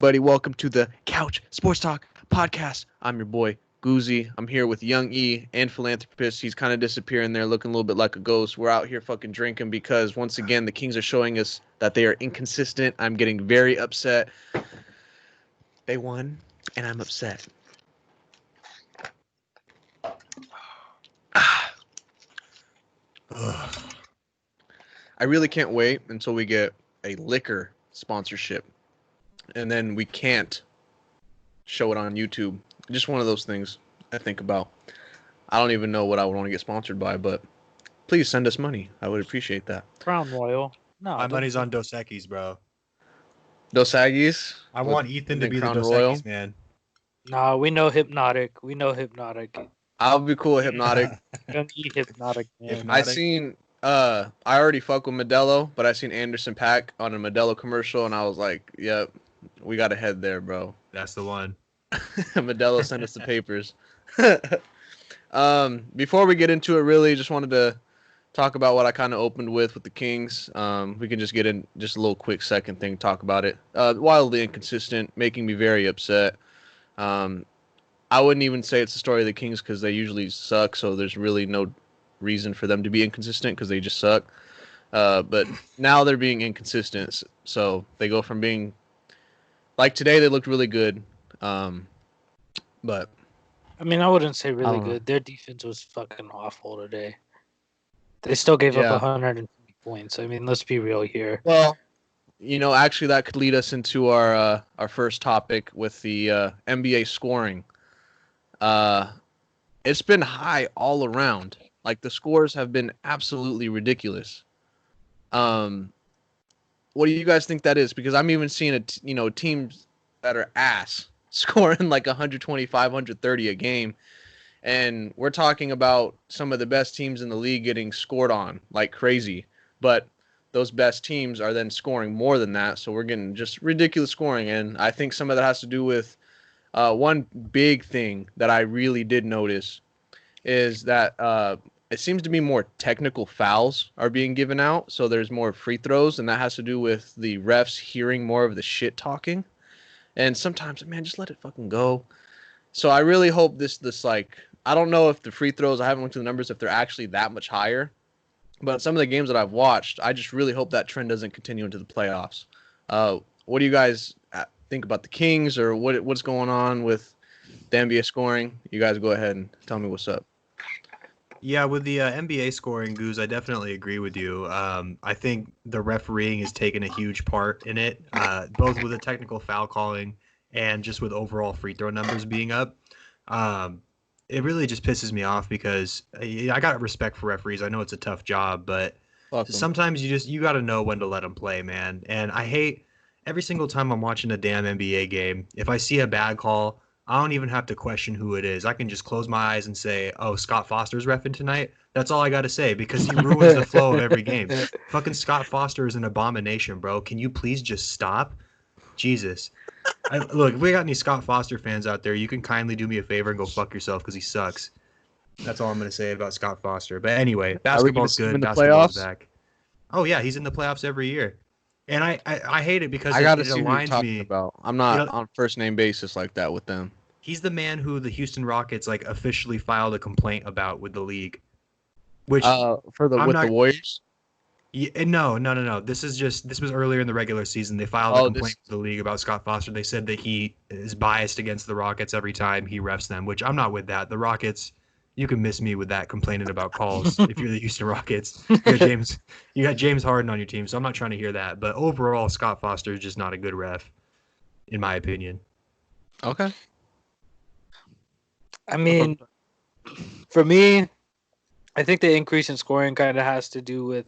everybody. Welcome to the Couch Sports Talk podcast. I'm your boy, Goozy. I'm here with Young E and Philanthropist. He's kind of disappearing there, looking a little bit like a ghost. We're out here fucking drinking because, once again, the Kings are showing us that they are inconsistent. I'm getting very upset. They won, and I'm upset. I really can't wait until we get a liquor sponsorship. And then we can't show it on YouTube. Just one of those things I think about. I don't even know what I would want to get sponsored by, but please send us money. I would appreciate that. Crown Royal. No, My money's on Dos Equis, bro. Dos Equis? I want Ethan to be the Crown Dos Royal? Equis man. No, we know Hypnotic. I'll be cool with Hypnotic. Young E Hypnotic, man. Hypnotic. I already fuck with Modelo, but I seen Anderson .Paak on a Modelo commercial, and I was like, yep, we got to head there, bro. That's the one. Modelo sent us the papers. Before we get into it, really, just wanted to talk about what I kind of opened with the Kings. We can just get in just a little quick second thing, talk about it. Wildly inconsistent, making me very upset. I wouldn't even say it's the story of the Kings because they usually suck, so there's really no reason for them to be inconsistent because they just suck. But now they're being inconsistent, so they go from being like today they looked really good, but I mean, I wouldn't say really know. good. Their defense was fucking awful today. They still gave up 150 points. I mean, let's be real here. Well, actually that could lead us into our first topic with the NBA scoring. It's been high all around. Like, the scores have been absolutely ridiculous. What do you guys think that is? Because I'm even seeing teams that are ass scoring like 125, 130 a game. And we're talking about some of the best teams in the league getting scored on like crazy. But those best teams are then scoring more than that. So we're getting just ridiculous scoring. And I think some of that has to do with one big thing that I really did notice is that it seems to be more technical fouls are being given out. So there's more free throws, and that has to do with the refs hearing more of the shit talking. And sometimes, man, just let it fucking go. So I really hope this like, I don't know if the free throws, I haven't looked at the numbers, if they're actually that much higher. But some of the games that I've watched, I just really hope that trend doesn't continue into the playoffs. What do you guys think about the Kings, or what's going on with the NBA scoring? You guys go ahead and tell me what's up. Yeah, with the NBA scoring, Goose, I definitely agree with you. I think the refereeing has taken a huge part in it, both with the technical foul calling and just with overall free throw numbers being up. It really just pisses me off because I got respect for referees. I know it's a tough job, but sometimes you got to know when to let them play, man. And I hate every single time I'm watching a damn NBA game, if I see a bad call, I don't even have to question who it is. I can just close my eyes and say, oh, Scott Foster's reffing tonight. That's all I got to say because he ruins the flow of every game. Fucking Scott Foster is an abomination, bro. Can you please just stop? Jesus. Look, if we got any Scott Foster fans out there, you can kindly do me a favor and go fuck yourself because he sucks. That's all I'm going to say about Scott Foster. But anyway, basketball's good. Basketball's back. Oh, yeah, he's in the playoffs every year. And I hate it because I gotta it see who you're talking about. I'm not on first name basis like that with them. He's the man who the Houston Rockets like officially filed a complaint about with the league. Which the Warriors? Yeah, no. This was earlier in the regular season. They filed a complaint with the league about Scott Foster. They said that he is biased against the Rockets every time he refs them, which I'm not with that. The Rockets, you can miss me with that complaining about calls if you're the Houston Rockets. You got James Harden on your team, so I'm not trying to hear that. But overall, Scott Foster is just not a good ref, in my opinion. Okay. I mean, for me, I think the increase in scoring kind of has to do with,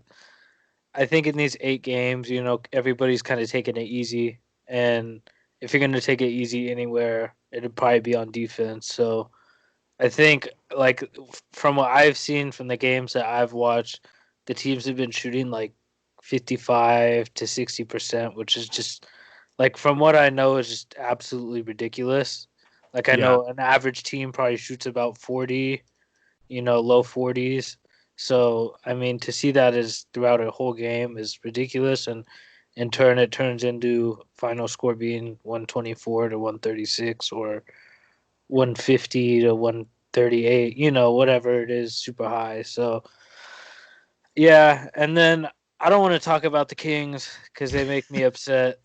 I think in these 8 games, everybody's kind of taking it easy. And if you're going to take it easy anywhere, it'd probably be on defense. So I think, like, from what I've seen from the games that I've watched, the teams have been shooting like 55 to 60%, which is just, like, from what I know, is just absolutely ridiculous. Like, I know an average team probably shoots about 40, low 40s. So, I mean, to see that is throughout a whole game is ridiculous. And in turn it turns into final score being 124 to 136 or 150 to 138, whatever it is, super high. So yeah, and then I don't want to talk about the Kings because they make me upset,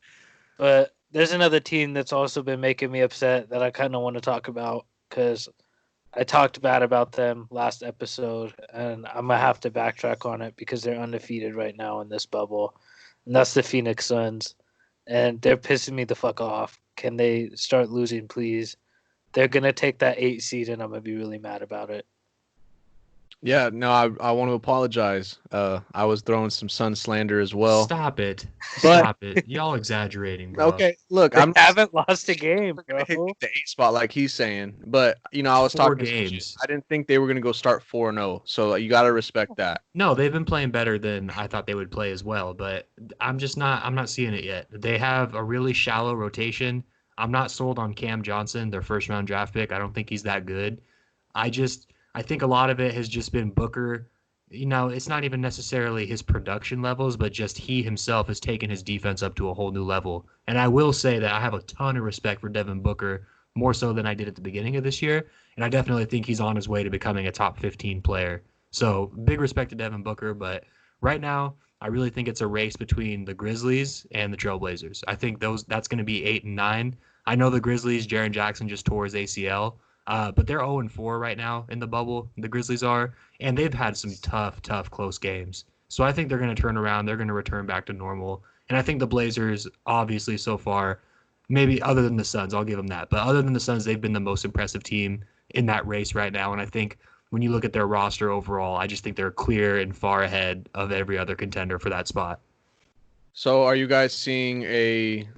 but there's another team that's also been making me upset that I kind of want to talk about because I talked bad about them last episode, and I'm gonna have to backtrack on it because they're undefeated right now in this bubble, and that's the Phoenix Suns, and they're pissing me the fuck off. Can they start losing, please? They're gonna take that 8 seed, and I'm gonna be really mad about it. Yeah, no, I want to apologize. I was throwing some Sun slander as well. Stop it. But- Stop it. Y'all exaggerating, bro. Okay, look, They I'm haven't lost a game, not bro. gonna hit the 8 spot like he's saying, but I was 4 talking some shit. games. I didn't think they were gonna go start 4-0, so you got to respect that. No, they've been playing better than I thought they would play as well, but I'm not seeing it yet. They have a really shallow rotation. I'm not sold on Cam Johnson, their first round draft pick. I don't think he's that good. I think a lot of it has just been Booker. It's not even necessarily his production levels, but just he himself has taken his defense up to a whole new level. And I will say that I have a ton of respect for Devin Booker, more so than I did at the beginning of this year. And I definitely think he's on his way to becoming a top 15 player. So big respect to Devin Booker. But right now, I really think it's a race between the Grizzlies and the Trailblazers. I think that's going to be 8 and 9. I know the Grizzlies, Jaren Jackson just tore his ACL. But they're 0-4 right now in the bubble. The Grizzlies are, and they've had some tough, close games. So I think they're going to turn around. They're going to return back to normal. And I think the Blazers, obviously, so far, maybe other than the Suns, I'll give them that. But other than the Suns, they've been the most impressive team in that race right now. And I think when you look at their roster overall, I just think they're clear and far ahead of every other contender for that spot. So are you guys seeing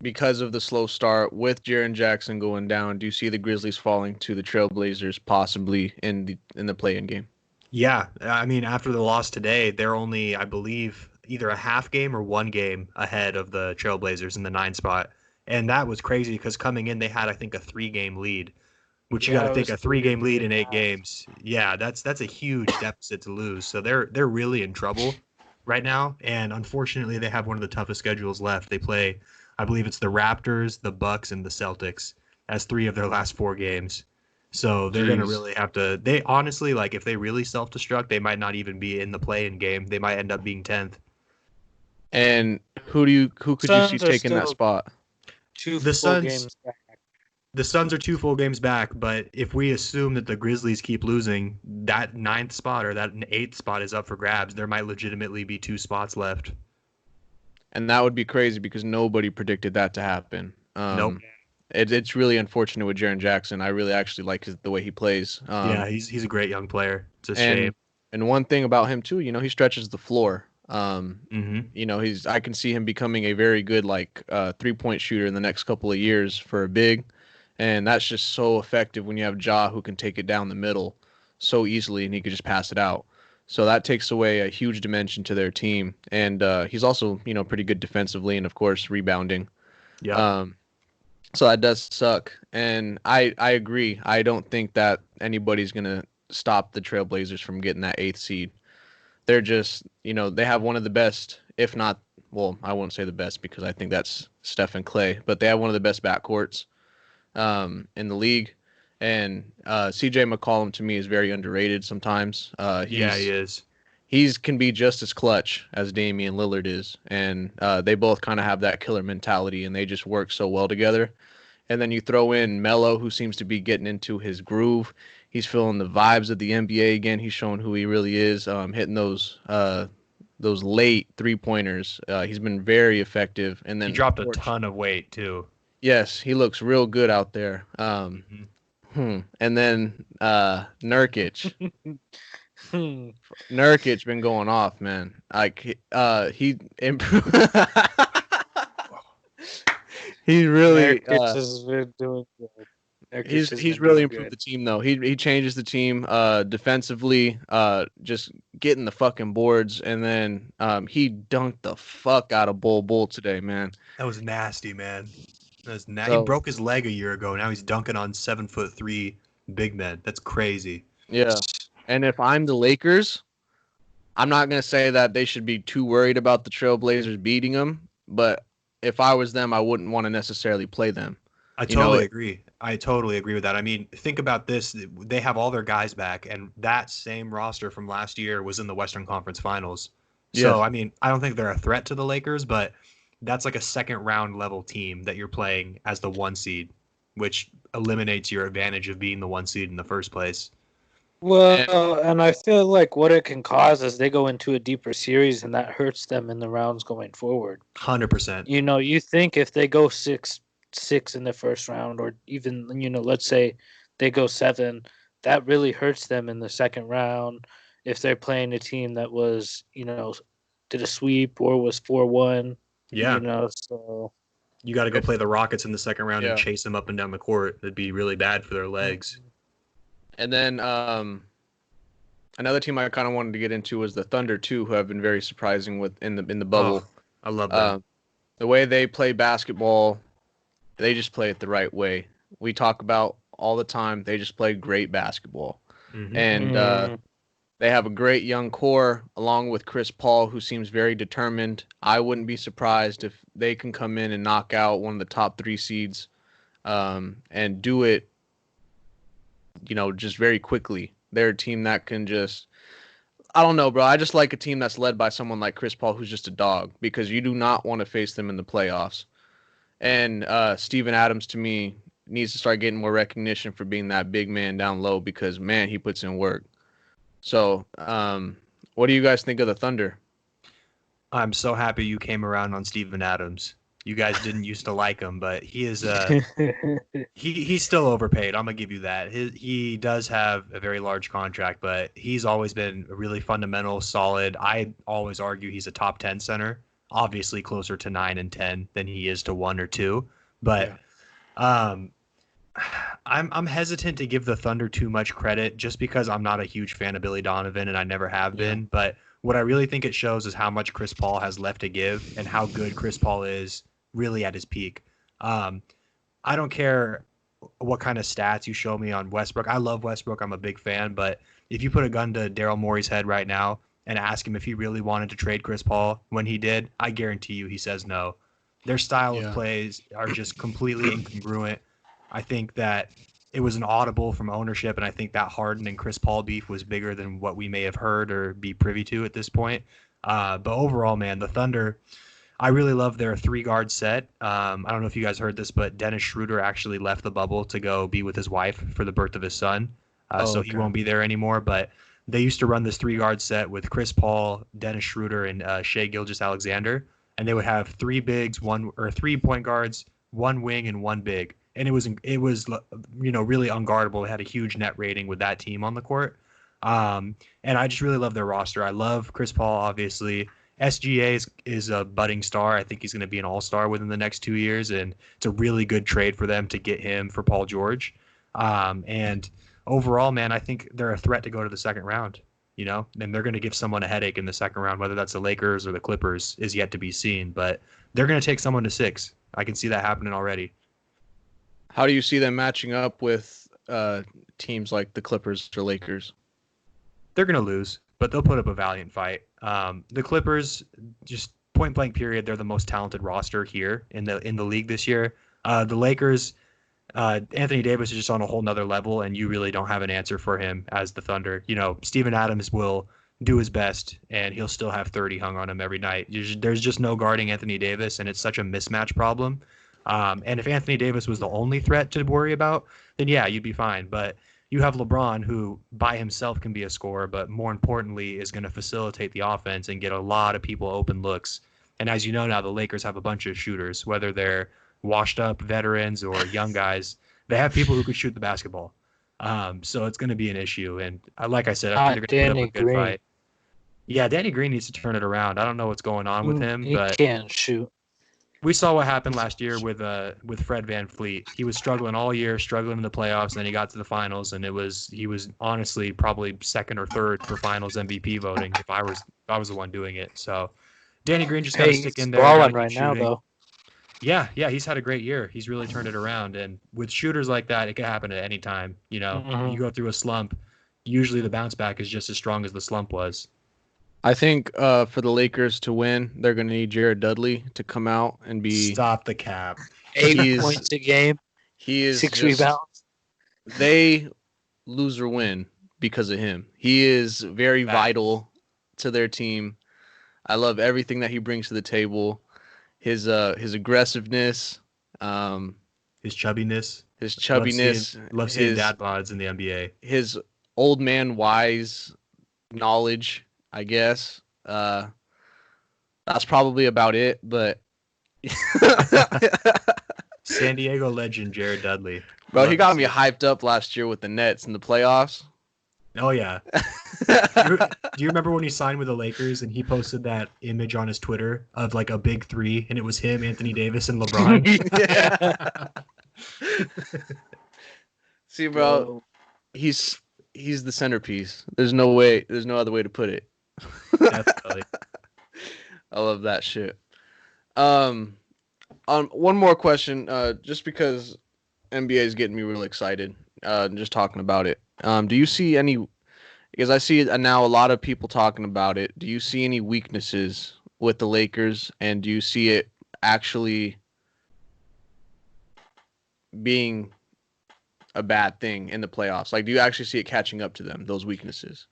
because of the slow start with Jaren Jackson going down, do you see the Grizzlies falling to the Trailblazers possibly in the play-in game? Yeah, I mean, after the loss today, they're only, I believe, either a half game or 1 game ahead of the Trailblazers in the 9 spot. And that was crazy because coming in, they had, I think, a 3-game lead, which you got to think a 3-game lead in 8 games. Yeah, that's a huge deficit to lose. So they're really in trouble right now. And unfortunately, they have one of the toughest schedules left. They play, I believe it's the Raptors, the Bucks, and the Celtics as 3 of their last 4 games. So they're going to really have to. They honestly, like, if they really self-destruct, they might not even be in the play-in game. They might end up being 10th. And who could you see taking that spot? The Suns, games back. The Suns are 2 full games back, but if we assume that the Grizzlies keep losing, that 9th spot or that 8th spot is up for grabs. There might legitimately be 2 spots left. And that would be crazy because nobody predicted that to happen. Nope. It's really unfortunate with Jaren Jackson. I really actually like the way he plays. Yeah, he's a great young player. It's a shame. And one thing about him too, he stretches the floor. Mm-hmm. I can see him becoming a very good 3-point shooter in the next couple of years for a big, and that's just so effective when you have Ja who can take it down the middle so easily and he could just pass it out. So that takes away a huge dimension to their team, and he's also pretty good defensively and of course rebounding. Yeah. So that does suck, and I agree. I don't think that anybody's gonna stop the Trailblazers from getting that 8th seed. They're just, they have one of the best, if not, well, I won't say the best because I think that's Steph and Clay, but they have one of the best backcourts in the league. And CJ McCollum to me is very underrated sometimes. He is. He can be just as clutch as Damian Lillard is, and they both kind of have that killer mentality, and they just work so well together. And then you throw in Melo, who seems to be getting into his groove. He's feeling the vibes of the NBA again. He's showing who he really is, hitting those late 3-pointers. He's been very effective. And then he dropped a ton of weight too. Yes, he looks real good out there. And then Nurkic. Nurkic been going off, man. He improved. He really has been doing good. He's really improved the team though. He changes the team defensively, just getting the fucking boards, and then he dunked the fuck out of Bull today, man. That was nasty, man. He broke his leg a year ago. Now he's dunking on 7'3" big men. That's crazy. Yeah. And if I'm the Lakers, I'm not going to say that they should be too worried about the Trailblazers beating them, but if I was them, I wouldn't want to necessarily play them. I totally agree. I totally agree with that. I mean, think about this. They have all their guys back, and that same roster from last year was in the Western Conference Finals. So, Yes. I mean, I don't think they're a threat to the Lakers, but that's like a second round level team that you're playing as the 1 seed, which eliminates your advantage of being the 1 seed in the first place. Well, and I feel like what it can cause is they go into a deeper series, and that hurts them in the rounds going forward. 100%. You know, you think if they go 6-6 in the first round, or even, you know, let's say they go 7, that really hurts them in the second round. If they're playing a team that was, you know, did a sweep or was 4-1, Yeah. you know, so You got to go play the Rockets in the second round Yeah. and chase them up and down the court. It'd be really bad for their legs. And then another team I kind of wanted to get into was the Thunder too, who have been very surprising in the bubble. Oh, I love them. The way they play basketball, they just play it the right way. We talk about all the time. They just play great basketball, and they have a great young core along with Chris Paul, who seems very determined. I wouldn't be surprised if they can come in and knock out one of the top 3 seeds, and do it, you know, just very quickly. They're a team that can just, I don't know, bro. I just like a team that's led by someone like Chris Paul, who's just a dog, because you do not want to face them in the playoffs. And Steven Adams, to me, needs to start getting more recognition for being that big man down low, because, man, he puts in work. So, what do you guys think of the Thunder? I'm so happy you came around on Steven Adams. You guys didn't used to like him, but he is he's still overpaid. I'm gonna give you that. He does have a very large contract, but he's always been really fundamental, solid. I always argue he's a top 10 center, obviously closer to 9 and 10 than he is to 1 or 2. But I'm hesitant to give the Thunder too much credit, just because I'm not a huge fan of Billy Donovan, and I never have been. But what I really think it shows is how much Chris Paul has left to give, and how good Chris Paul is really at his peak. I don't care what kind of stats you show me on Westbrook. I love Westbrook. I'm a big fan. But if you put a gun to Daryl Morey's head right now and ask him if he really wanted to trade Chris Paul when he did, I guarantee you he says no. Their style of plays are just completely incongruent. I think that it was an audible from ownership, and I think that Harden and Chris Paul beef was bigger than what we may have heard or be privy to at this point. But overall, man, the Thunder, I really love their 3-guard set. I don't know if you guys heard this, but Dennis Schroeder actually left the bubble to go be with his wife for the birth of his son. So he won't be there anymore. But they used to run this 3-guard set with Chris Paul, Dennis Schroeder, and Shai Gilgeous-Alexander. And they would have 3 bigs, 3 point guards, 1 wing, and 1 big. And it was really unguardable. It had a huge net rating with that team on the court. And I just really love their roster. I love Chris Paul, obviously. SGA is a budding star. I think he's going to be an all-star within the next 2 years, and it's a really good trade for them to get him for Paul George. And overall, man, I think they're a threat to go to the second round, you know, and they're going to give someone a headache in the second round. Whether that's the Lakers or the Clippers is yet to be seen, but they're going to take someone to 6. I can see that happening already. How do you see them matching up with teams like the Clippers or Lakers? They're going to lose, but they'll put up a valiant fight. The Clippers, just point blank period, they're the most talented roster here in the league this year. The Lakers, Anthony Davis is just on a whole nother level, and you really don't have an answer for him as the Thunder. You know, Steven Adams will do his best, and he'll still have 30 hung on him every night. There's just no guarding Anthony Davis, and it's such a mismatch problem. And if Anthony Davis was the only threat to worry about, then yeah, you'd be fine. But you have LeBron, who by himself can be a scorer, but more importantly is going to facilitate the offense and get a lot of people open looks. And as you know now, the Lakers have a bunch of shooters, whether they're washed up veterans or young guys. They have people who could shoot the basketball. So it's going to be an issue. And like I said, I think they're going to put up a good fight. Yeah, Danny Green needs to turn it around. I don't know what's going on with him, but he can't shoot. We saw what happened last year with Fred VanVleet. He was struggling all year, struggling in the playoffs, and then he got to the finals, and he was honestly probably second or third for finals MVP voting if I was the one doing it. So Danny Green just got to stick in there. He's balling right now, though. Yeah, he's had a great year. He's really turned it around, and with shooters like that, it can happen at any time. You know, you go through a slump. Usually, the bounce back is just as strong as the slump was. I think for the Lakers to win, they're going to need Jared Dudley to come out and be. Stop the cap. 8 He is points a game, he is 6 just rebounds. they lose or win because of him. He is very vital to their team. I love everything that he brings to the table. His aggressiveness, um, His chubbiness. his chubbiness, Love seeing dad bods in the NBA. his old man wise knowledge, I guess. That's probably about it, but San Diego legend Jared Dudley. bro, he got me hyped up last year with the Nets in the playoffs. Oh yeah. Do you remember when he signed with the Lakers and he posted that image on his Twitter of like a big three and it was him, Anthony Davis, and LeBron? See, bro, he's the centerpiece. There's no other way to put it. Definitely. I love that shit. On one more question, just because NBA is getting me really excited, just talking about it. Do you see any? Because I see now a lot of people talking about it. Do you see any weaknesses with the Lakers, and do you see it actually being a bad thing in the playoffs? Like, do you actually see it catching up to them, those weaknesses?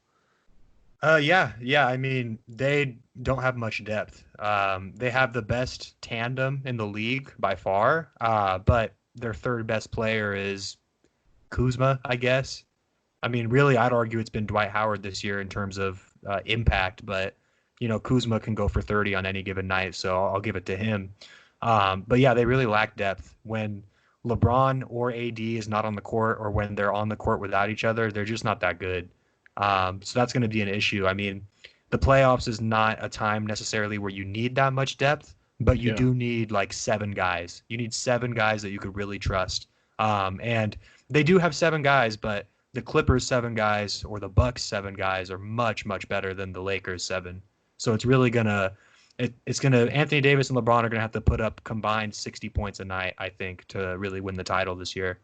Yeah. I mean, they don't have much depth. They have the best tandem in the league by far, but their third best player is Kuzma, I guess. I mean, really, I'd argue it's been Dwight Howard this year in terms of impact, but Kuzma can go for 30 on any given night, so I'll give it to him. But yeah, they really lack depth. When LeBron or AD is not on the court, or when they're on the court without each other, they're just not that good. So that's going to be an issue. I mean, the playoffs is not a time necessarily where you need that much depth, but you do need like 7 guys. You need 7 guys that you could really trust. And they do have 7 guys, but the Clippers 7 guys or the Bucks 7 guys are much, much better than the Lakers 7. So it's really Anthony Davis and LeBron are gonna have to put up combined 60 points a night, I think, to really win the title this year.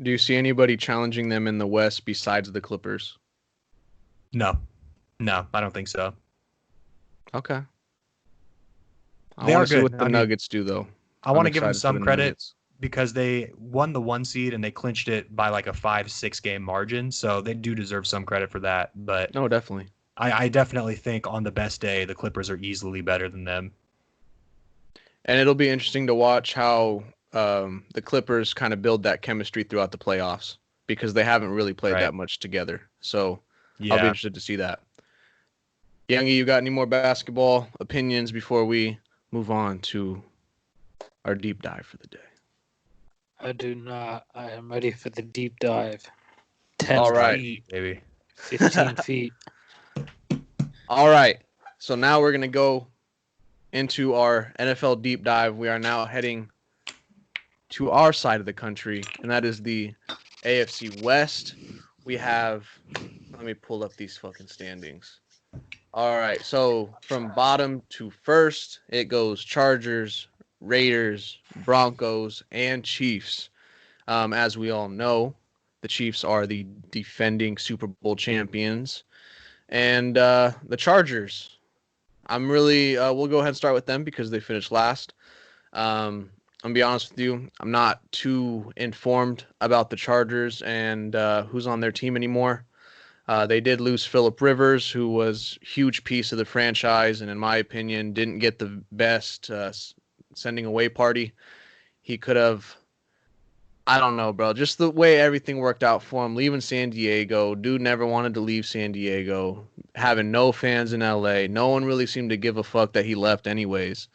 Do you see anybody challenging them in the West besides the Clippers? No, I don't think so. Okay. I They want are to see good. what the Nuggets do, though. I want to give them excited for some the credit Nuggets. because they won the 1 seed and they clinched it by like a 5-6 game margin. So they do deserve some credit for that. But No, definitely. I definitely think on the best day, the Clippers are easily better than them. And it'll be interesting to watch how the Clippers kind of build that chemistry throughout the playoffs, because they haven't really played that much together. So I'll be interested to see that. Youngie, you got any more basketball opinions before we move on to our deep dive for the day? I do not. I am ready for the deep dive. 10 All right, feet, baby. 15 feet. All right. So now we're going to go into our NFL deep dive. We are now heading to our side of the country, and that is the AFC West. We have, let me pull up these fucking standings. All right. So from bottom to first, it goes Chargers, Raiders, Broncos, and Chiefs. As we all know, the Chiefs are the defending Super Bowl champions. And the Chargers, we'll go ahead and start with them because they finished last. I'm going to be honest with you, I'm not too informed about the Chargers and who's on their team anymore. They did lose Phillip Rivers, who was a huge piece of the franchise, and in my opinion, didn't get the best sending away party. He could have, I don't know, bro. Just the way everything worked out for him, leaving San Diego. Dude never wanted to leave San Diego. Having no fans in LA. No one really seemed to give a fuck that he left anyways.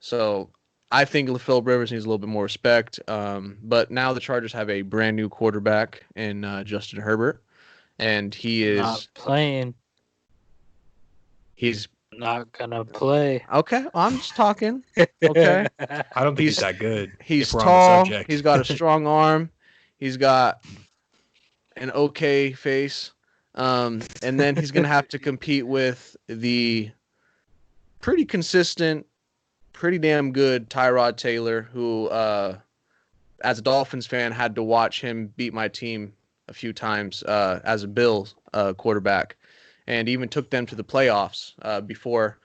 So I think Phillip Rivers needs a little bit more respect. But now the Chargers have a brand new quarterback in Justin Herbert. And he is not playing. He's not gonna play. Okay, I'm just talking. Okay. I don't think he's that good. He's tall. He's got a strong arm. He's got an okay face. And then he's going to have to compete with the pretty consistent, pretty damn good Tyrod Taylor, who, as a Dolphins fan, had to watch him beat my team a few times as a Bills quarterback. and even took them to the playoffs before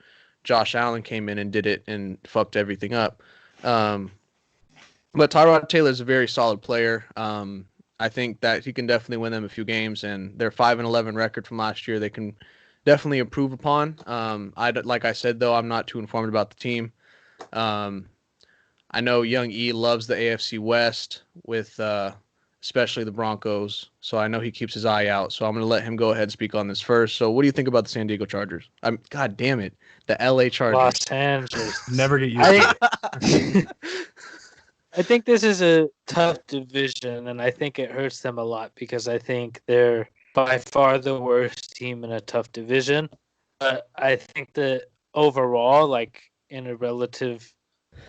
Josh Allen came in and did it and fucked everything up. But Tyrod Taylor is a very solid player. I think that he can definitely win them a few games, and their 5-11 record from last year they can definitely improve upon. Like I said though, I'm not too informed about the team. I know Young E loves the AFC West with especially the Broncos, so I know he keeps his eye out. So I'm going to let him go ahead and speak on this first. So what do you think about the San Diego Chargers? God damn it, the LA Chargers. Los Angeles. Never get used to it. I think this is a tough division, and I think it hurts them a lot because I think they're by far the worst team in a tough division. But I think that overall, like in a relative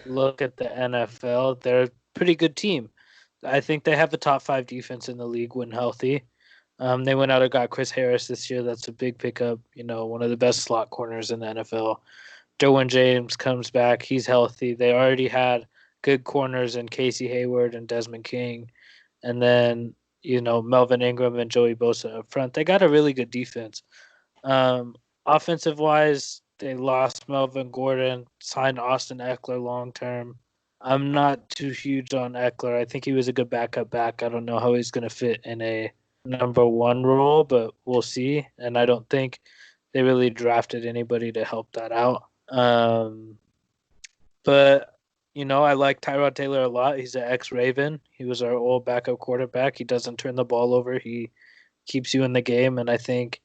look at the NFL, they're a pretty good team. I think they have a top 5 defense in the league when healthy. They went out and got Chris Harris this year. That's a big pickup. One of the best slot corners in the NFL. Derwin James comes back. He's healthy. They already had good corners in Casey Hayward and Desmond King. And then, Melvin Ingram and Joey Bosa up front. They got a really good defense. Offensive-wise, they lost Melvin Gordon, signed Austin Eckler long-term. I'm not too huge on Eckler. I think he was a good backup back. I don't know how he's going to fit in a number 1 role, but we'll see. And I don't think they really drafted anybody to help that out. But, I like Tyrod Taylor a lot. He's an ex-Raven. He was our old backup quarterback. He doesn't turn the ball over. He keeps you in the game. And I think,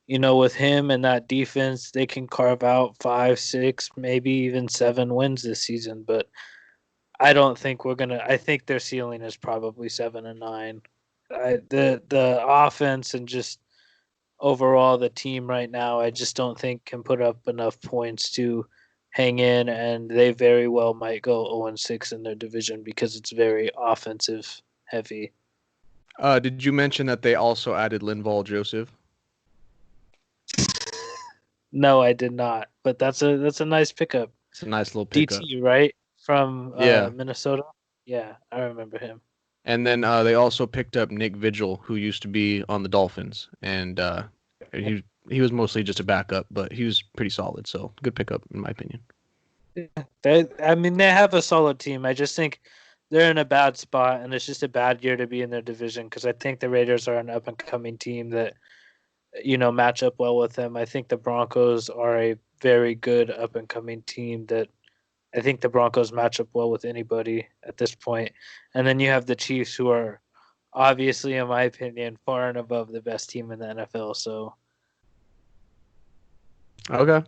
with him and that defense, they can carve out 5, 6, maybe even 7 wins this season. But I don't think I think their ceiling is probably 7 and 9. The offense and just overall the team right now, I just don't think can put up enough points to hang in, and they very well might go 0-6 in their division because it's very offensive heavy. Did you mention that they also added Linval Joseph? No, I did not. But that's a nice pickup. It's a nice little pickup. DT, right? From Minnesota? Yeah, I remember him. And then they also picked up Nick Vigil, who used to be on the Dolphins. And he was mostly just a backup, but he was pretty solid. So good pickup, in my opinion. They have a solid team. I just think they're in a bad spot, and it's just a bad year to be in their division because I think the Raiders are an up-and-coming team that, match up well with them. I think the Broncos are a very good up-and-coming team that I think the Broncos match up well with anybody at this point. And then you have the Chiefs, who are obviously, in my opinion, far and above the best team in the NFL. So, okay.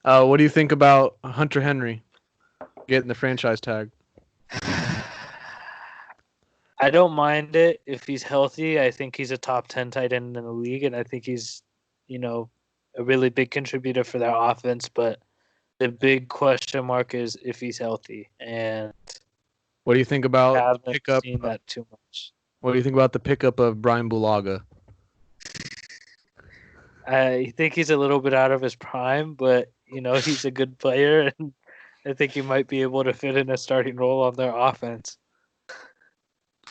What do you think about Hunter Henry getting the franchise tag? I don't mind it if he's healthy. I think he's a top 10 tight end in the league, and I think he's, a really big contributor for their offense. But the big question mark is if he's healthy. And what do you think about I the pickup? Seen that too much. What do you think about the pickup of Brian Bulaga? I think he's a little bit out of his prime, but he's a good player, and I think he might be able to fit in a starting role on their offense.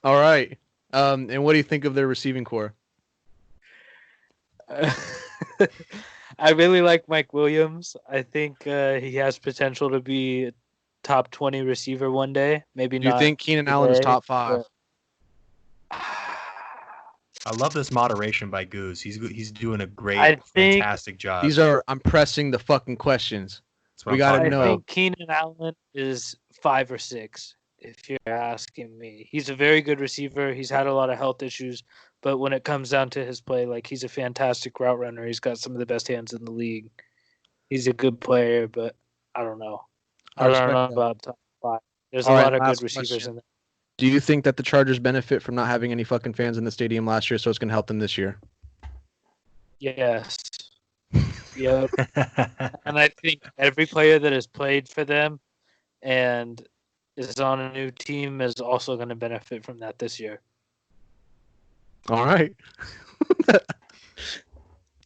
All right. And what do you think of their receiving core? I really like Mike Williams. I think he has potential to be a top 20 receiver one day. Maybe not. Do you think Keenan Allen is top 5? I love this moderation by Goose. He's doing a great, fantastic job. I'm pressing the fucking questions. We gotta know. I think Keenan Allen is 5 or 6. If you're asking me, he's a very good receiver. He's had a lot of health issues, but when it comes down to his play, he's a fantastic route runner. He's got some of the best hands in the league. He's a good player, but I don't know. I don't know about top 5. There's a lot of good receivers in there. Do you think that the Chargers benefit from not having any fucking fans in the stadium last year, so it's going to help them this year? Yes. Yep. And I think every player that has played for them and is on a new team is also going to benefit from that this year. All right.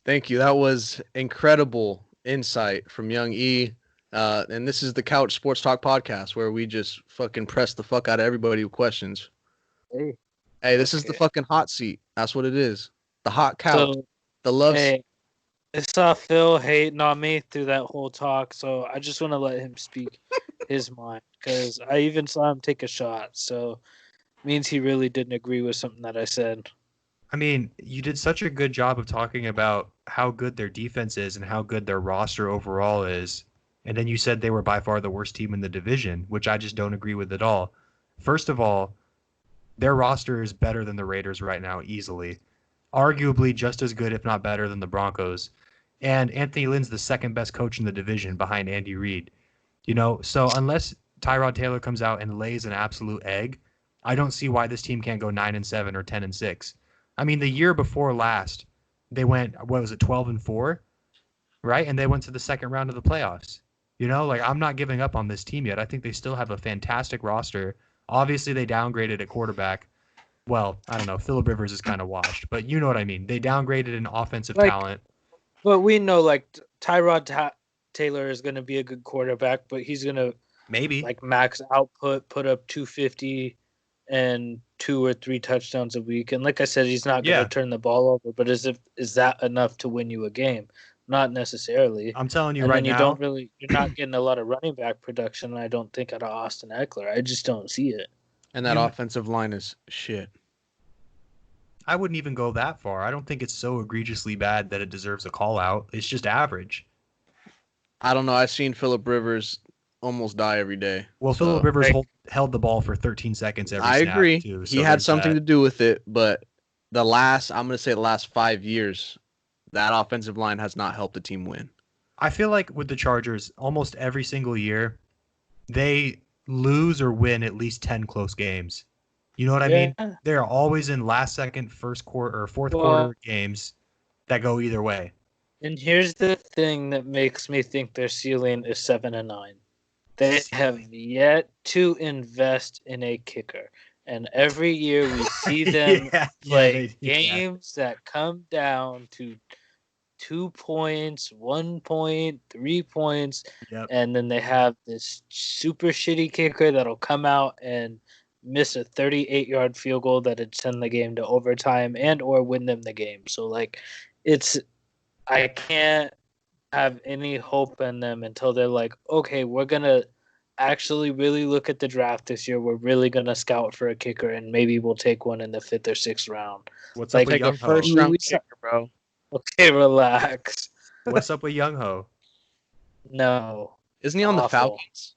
Thank you. That was incredible insight from Young E. And this is the Couch Sports Talk podcast where we just fucking press the fuck out of everybody with questions. Hey, this is the fucking hot seat. That's what it is. The hot couch. So The love's Hey, I saw Phil hating on me through that whole talk, so I just want to let him speak his mind because I even saw him take a shot. So means he really didn't agree with something that I said. I mean, you did such a good job of talking about how good their defense is and how good their roster overall is. And then you said they were by far the worst team in the division, which I just don't agree with at all. First of all, their roster is better than the Raiders right now, easily. Arguably just as good, if not better, than the Broncos. And Anthony Lynn's the second best coach in the division behind Andy Reid. So unless Tyrod Taylor comes out and lays an absolute egg, I don't see why this team can't go 9-7 or 10-6. I mean, the year before last, they went, what was it, 12-4, right? And they went to the second round of the playoffs. I'm not giving up on this team yet. I think they still have a fantastic roster. Obviously, they downgraded at quarterback. Well, I don't know. Phillip Rivers is kind of washed, but you know what I mean. They downgraded an offensive talent. But we know Taylor is going to be a good quarterback, but he's going to Maybe max output, put up 250 and 2 or 3 touchdowns a week. And like I said, he's not going to turn the ball over. But is that enough to win you a game? Not necessarily. I'm telling you and right then now. You're not getting a lot of running back production. I don't think out of Austin Eckler. I just don't see it. And that offensive line is shit. I wouldn't even go that far. I don't think it's so egregiously bad that it deserves a call out. It's just average. I don't know. I've seen Phillip Rivers almost die every day. Well, Phillip Rivers held the ball for 13 seconds every snap. I agree. Too, he had something to do with it, but the last 5 years, that offensive line has not helped the team win. I feel like with the Chargers, almost every single year, they lose or win at least 10 close games. You know what I mean? They're always in last second, first quarter, or fourth quarter games that go either way. And here's the thing that makes me think their ceiling is 7-9. They have yet to invest in a kicker. And every year we see them play games that come down to 2 points, 1 point, 3 points. Yep. And then they have this super shitty kicker that'll come out and miss a 38-yard field goal that'd send the game to overtime and or win them the game. So I can't have any hope in them until they're like, okay, we're gonna actually really look at the draft this year. We're really gonna scout for a kicker, and maybe we'll take one in the 5th or 6th round. What's up with Young Ho? First round kicker, bro. Okay, relax. What's up with Young Ho? No. Isn't he on the Falcons?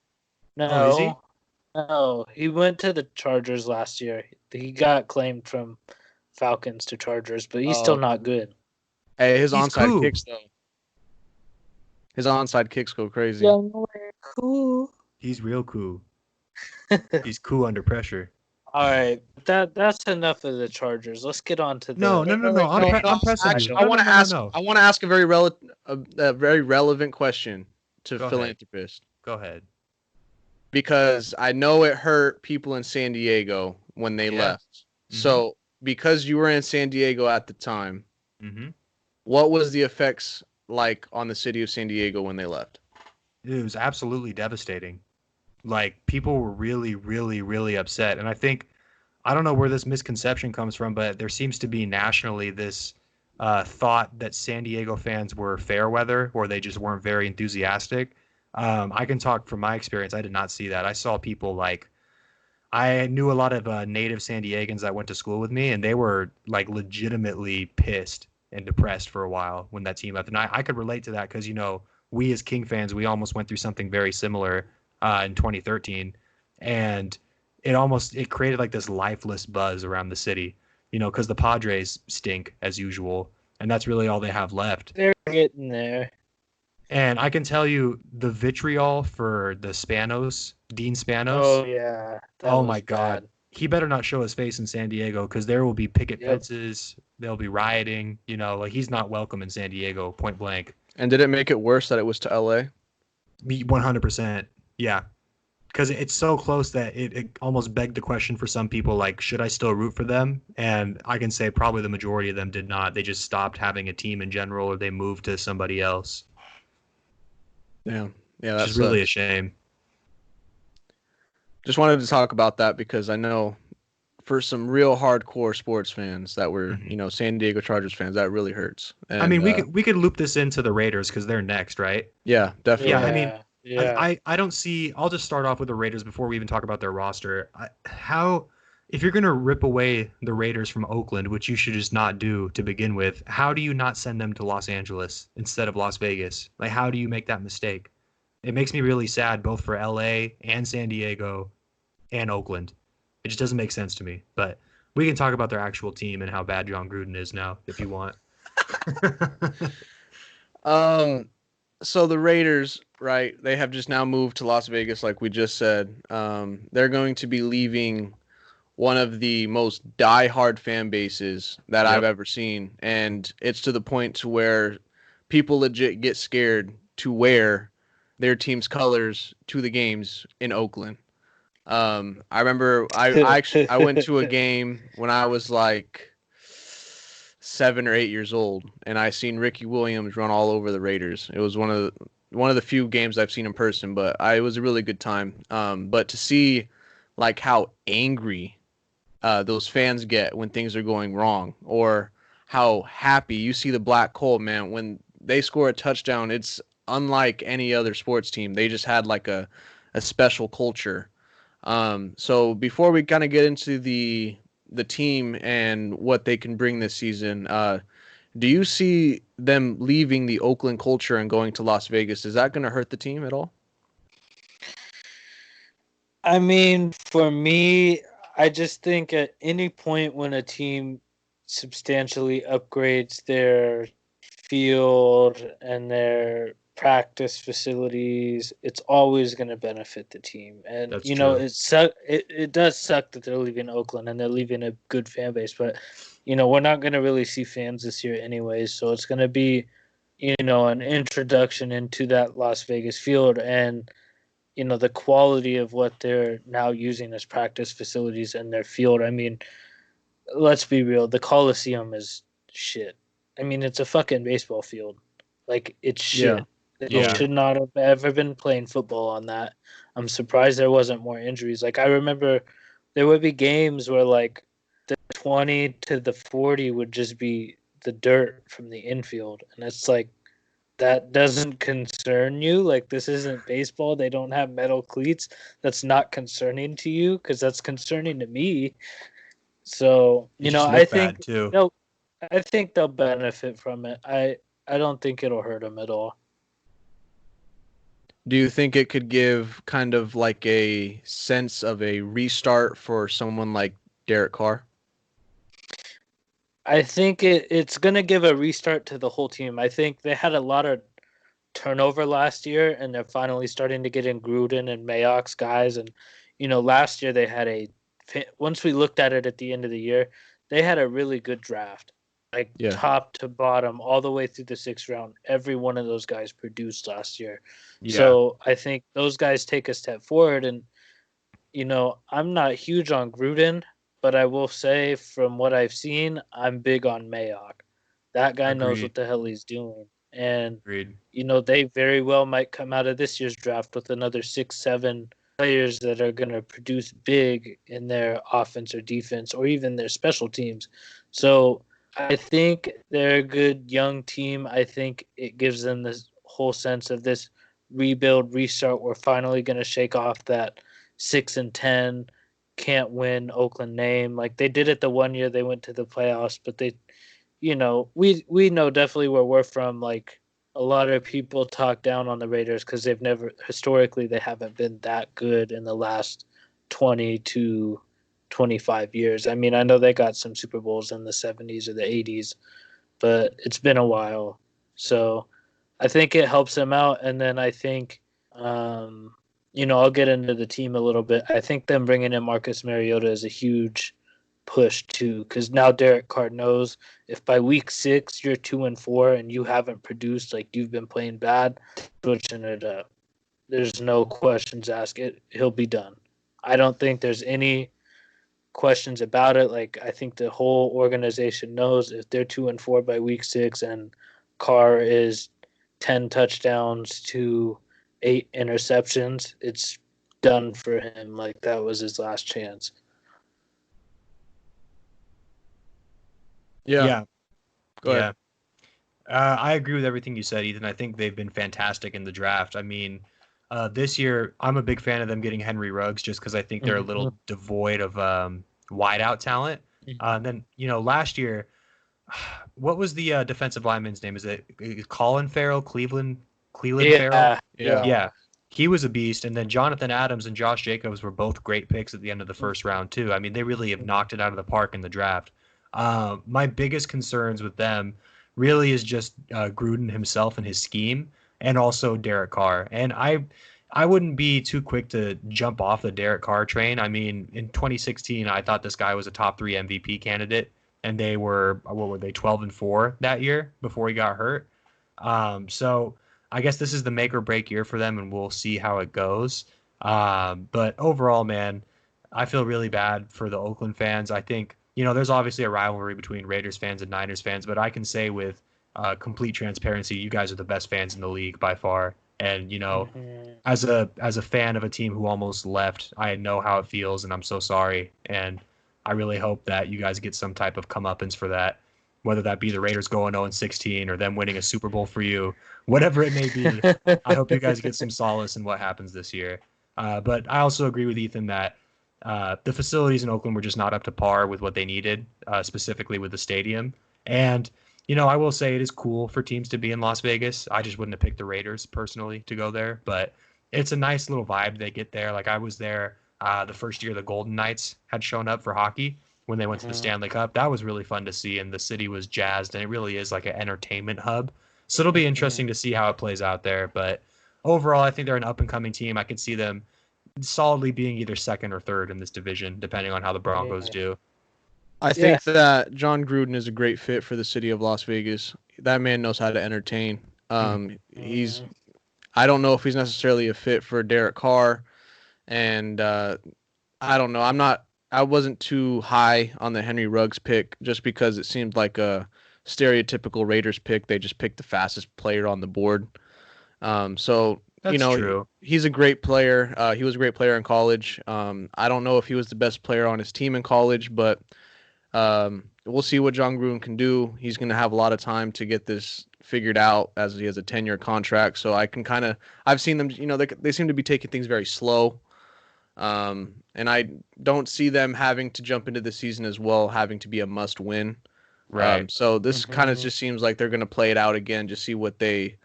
No. Oh, is he? No, he went to the Chargers last year. He got claimed from Falcons to Chargers, but he's still not good. Hey, his onside kicks though. His onside kicks go crazy. Cool. He's real cool. He's cool under pressure. All right, that's enough of the Chargers. Let's get on to the. No. I'm pressing you. I want to ask a very relevant question to Philanthropist. Go ahead. Because I know it hurt people in San Diego when they left. Mm-hmm. So, because you were in San Diego at the time, what was the effects like on the city of San Diego when they left? It was absolutely devastating. People were really, really, really upset. And I don't know where this misconception comes from, but there seems to be nationally this thought that San Diego fans were fair weather or they just weren't very enthusiastic. I can talk from my experience. I did not see that. I saw people I knew a lot of native San Diegans that went to school with me, and they were legitimately pissed and depressed for a while when that team left. And I could relate to that because, we as King fans, we almost went through something very similar in 2013. And it created this lifeless buzz around the city, because the Padres stink as usual. And that's really all they have left. They're getting there. And I can tell you the vitriol for the Dean Spanos. Oh, yeah. Oh, my God. He better not show his face in San Diego because there will be picket fences. There'll be rioting. He's not welcome in San Diego, point blank. And did it make it worse that it was to L.A.? 100%. Yeah. Because it's so close that it almost begged the question for some people, should I still root for them? And I can say probably the majority of them did not. They just stopped having a team in general or they moved to somebody else. Yeah, that's really a shame. Just wanted to talk about that because I know for some real hardcore sports fans that were, Mhm. San Diego Chargers fans, that really hurts. I And mean, we could loop this into the Raiders because they're next, right? yeah, Yeah, definitely. I mean, Yeah. I don't see. I'll just start off with the Raiders before we even talk about their roster. How if you're gonna rip away the Raiders from Oakland, which you should just not do to begin with, how do you not send them to Los Angeles instead of Las Vegas? Like, how do you make that mistake? It makes me really sad, both for LA and San Diego and Oakland. It just doesn't make sense to me. But we can talk about their actual team and how bad John Gruden is now, if you want. Um, so the Raiders, right? They have just now moved to Las Vegas, like we just said. They're going to be leaving one of the most die-hard fan bases that I've Yep. ever seen, and it's to the point to where people legit get scared to wear their team's colors to the games in Oakland. I remember I went to a game when I was like 7 or 8 years old, and I seen Ricky Williams run all over the Raiders. It was one of the few games I've seen in person, but it was a really good time. But to see like how angry those fans get when things are going wrong, or how happy you see the Black Colt, man, when they score a touchdown. It's unlike any other sports team. They just had like a special culture. So before we kind of get into the team and what they can bring this season, do you see them leaving the Oakland culture and going to Las Vegas? Is that going to hurt the team at all? I mean, for me, I just think at any point when a team substantially upgrades their field and their practice facilities, it's always going to benefit the team. And That's you know, true. it does suck that they're leaving Oakland and they're leaving a good fan base, but you know, we're not going to really see fans this year anyways, so it's going to be, you know, an introduction into that Las Vegas field. And you know, the quality of what they're now using as practice facilities in their field. I mean, let's be real, the Coliseum is shit. I mean, it's a fucking baseball field. Like, it's Yeah. shit. They Yeah. should not have ever been playing football on that. I'm surprised there wasn't more injuries. Like, I remember there would be games where, like, the 20 to the 40 would just be the dirt from the infield. And it's like, that doesn't concern you. Like, this isn't baseball. They don't have metal cleats. That's not concerning to you because that's concerning to me. So, It you know, just looked bad too. I think they'll benefit from it. I don't think it'll hurt them at all. Do you think it could give kind of like a sense of a restart for someone like Derek Carr? I think it's gonna give a restart to the whole team. I think they had a lot of turnover last year, and they're finally starting to get in Gruden and Mayock's guys. And you know, last year they had once we looked at it at the end of the year, they had a really good draft, like Yeah. top to bottom, all the way through the sixth round. Every one of those guys produced last year. Yeah. So I think those guys take a step forward. And you know, I'm not huge on Gruden, but I will say from what I've seen, I'm big on Mayock. That guy knows Agreed. what the hell he's doing. And, Agreed. you know, they very well might come out of this year's draft with another 6, 7 players that are going to produce big in their offense or defense or even their special teams. So I think they're a good young team. I think it gives them this whole sense of this rebuild, restart. We're finally going to shake off that 6-10 can't win Oakland name. Like they did it the one year they went to the playoffs, but they, you know, we know definitely where we're from. Like a lot of people talk down on the Raiders because they've never historically they haven't been that good in the last 20 to 25 years. I mean, I know they got some Super Bowls in the 70s or the 80s, but it's been a while. So I think it helps them out. And then I think, you know, I'll get into the team a little bit. I think them bringing in Marcus Mariota is a huge push too, because now Derek Carr knows if by week 6 you're 2-4 and you haven't produced, like you've been playing bad, switching it up. There's no questions asked. He'll be done. I don't think there's any questions about it. Like I think the whole organization knows if they're 2-4 by week 6 and Carr is 10 touchdowns to 8 interceptions, it's done for him. Like that was his last chance. Yeah. Go ahead. I agree with everything you said, Ethan. I think they've been fantastic in the draft. I mean, this year I'm a big fan of them getting Henry Ruggs just because I think they're a little devoid of wideout talent. And then last year, what was the defensive lineman's name? Is it Colin Farrell, Cleveland Farrell? Yeah. He was a beast. And then Jonathan Adams and Josh Jacobs were both great picks at the end of the first round, too. I mean, they really have knocked it out of the park in the draft. My biggest concerns with them really is just Gruden himself and his scheme, and also Derek Carr. And I wouldn't be too quick to jump off the Derek Carr train. I mean, in 2016, I thought this guy was a top 3 MVP candidate, and they were, what were they, 12-4 that year before he got hurt. So I guess this is the make or break year for them, and we'll see how it goes. But overall, man, I feel really bad for the Oakland fans. I think, there's obviously a rivalry between Raiders fans and Niners fans, but I can say with complete transparency, you guys are the best fans in the league by far. And, as a fan of a team who almost left, I know how it feels, and I'm so sorry. And I really hope that you guys get some type of comeuppance for that, whether that be the Raiders going 0-16 or them winning a Super Bowl for you, whatever it may be. I hope you guys get some solace in what happens this year. But I also agree with Ethan that the facilities in Oakland were just not up to par with what they needed, specifically with the stadium. And, I will say it is cool for teams to be in Las Vegas. I just wouldn't have picked the Raiders personally to go there, but it's a nice little vibe they get there. Like I was there the first year the Golden Knights had shown up for hockey when they went to the Stanley Cup. That was really fun to see, and the city was jazzed, and it really is like an entertainment hub. So it'll be interesting to see how it plays out there. But overall, I think they're an up-and-coming team. I could see them solidly being either second or third in this division, depending on how the Broncos do. I think that John Gruden is a great fit for the city of Las Vegas. That man knows how to entertain. I don't know if he's necessarily a fit for Derek Carr, and I don't know. I wasn't too high on the Henry Ruggs pick just because it seemed like a stereotypical Raiders pick. They just picked the fastest player on the board. So That's true. He's a great player. He was a great player in college. I don't know if he was the best player on his team in college, but we'll see what John Gruden can do. He's going to have a lot of time to get this figured out as he has a 10-year contract. So I've seen them, they seem to be taking things very slow. And I don't see them having to jump into the season as well, having to be a must win. Right. So this kind of just seems like they're going to play it out again, just see what they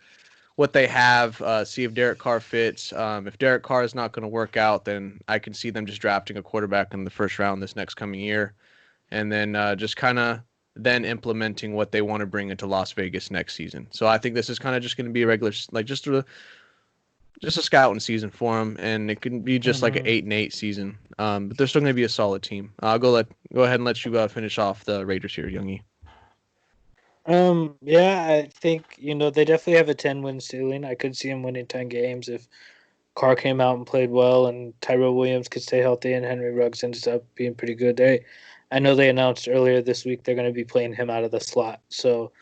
have, see if Derek Carr fits. If Derek Carr is not going to work out, then I can see them just drafting a quarterback in the first round this next coming year. And then just kind of then implementing what they want to bring into Las Vegas next season. So I think this is kind of just going to be a regular, like just a scouting season for them, and it can be just like an 8-8 season. But they're still going to be a solid team. I'll go ahead and let you finish off the Raiders here, Youngie. Yeah, I think they definitely have a 10-win ceiling. I could see them winning 10 games if Carr came out and played well, and Tyrell Williams could stay healthy, and Henry Ruggs ends up being pretty good. I know they announced earlier this week they're going to be playing him out of the slot. So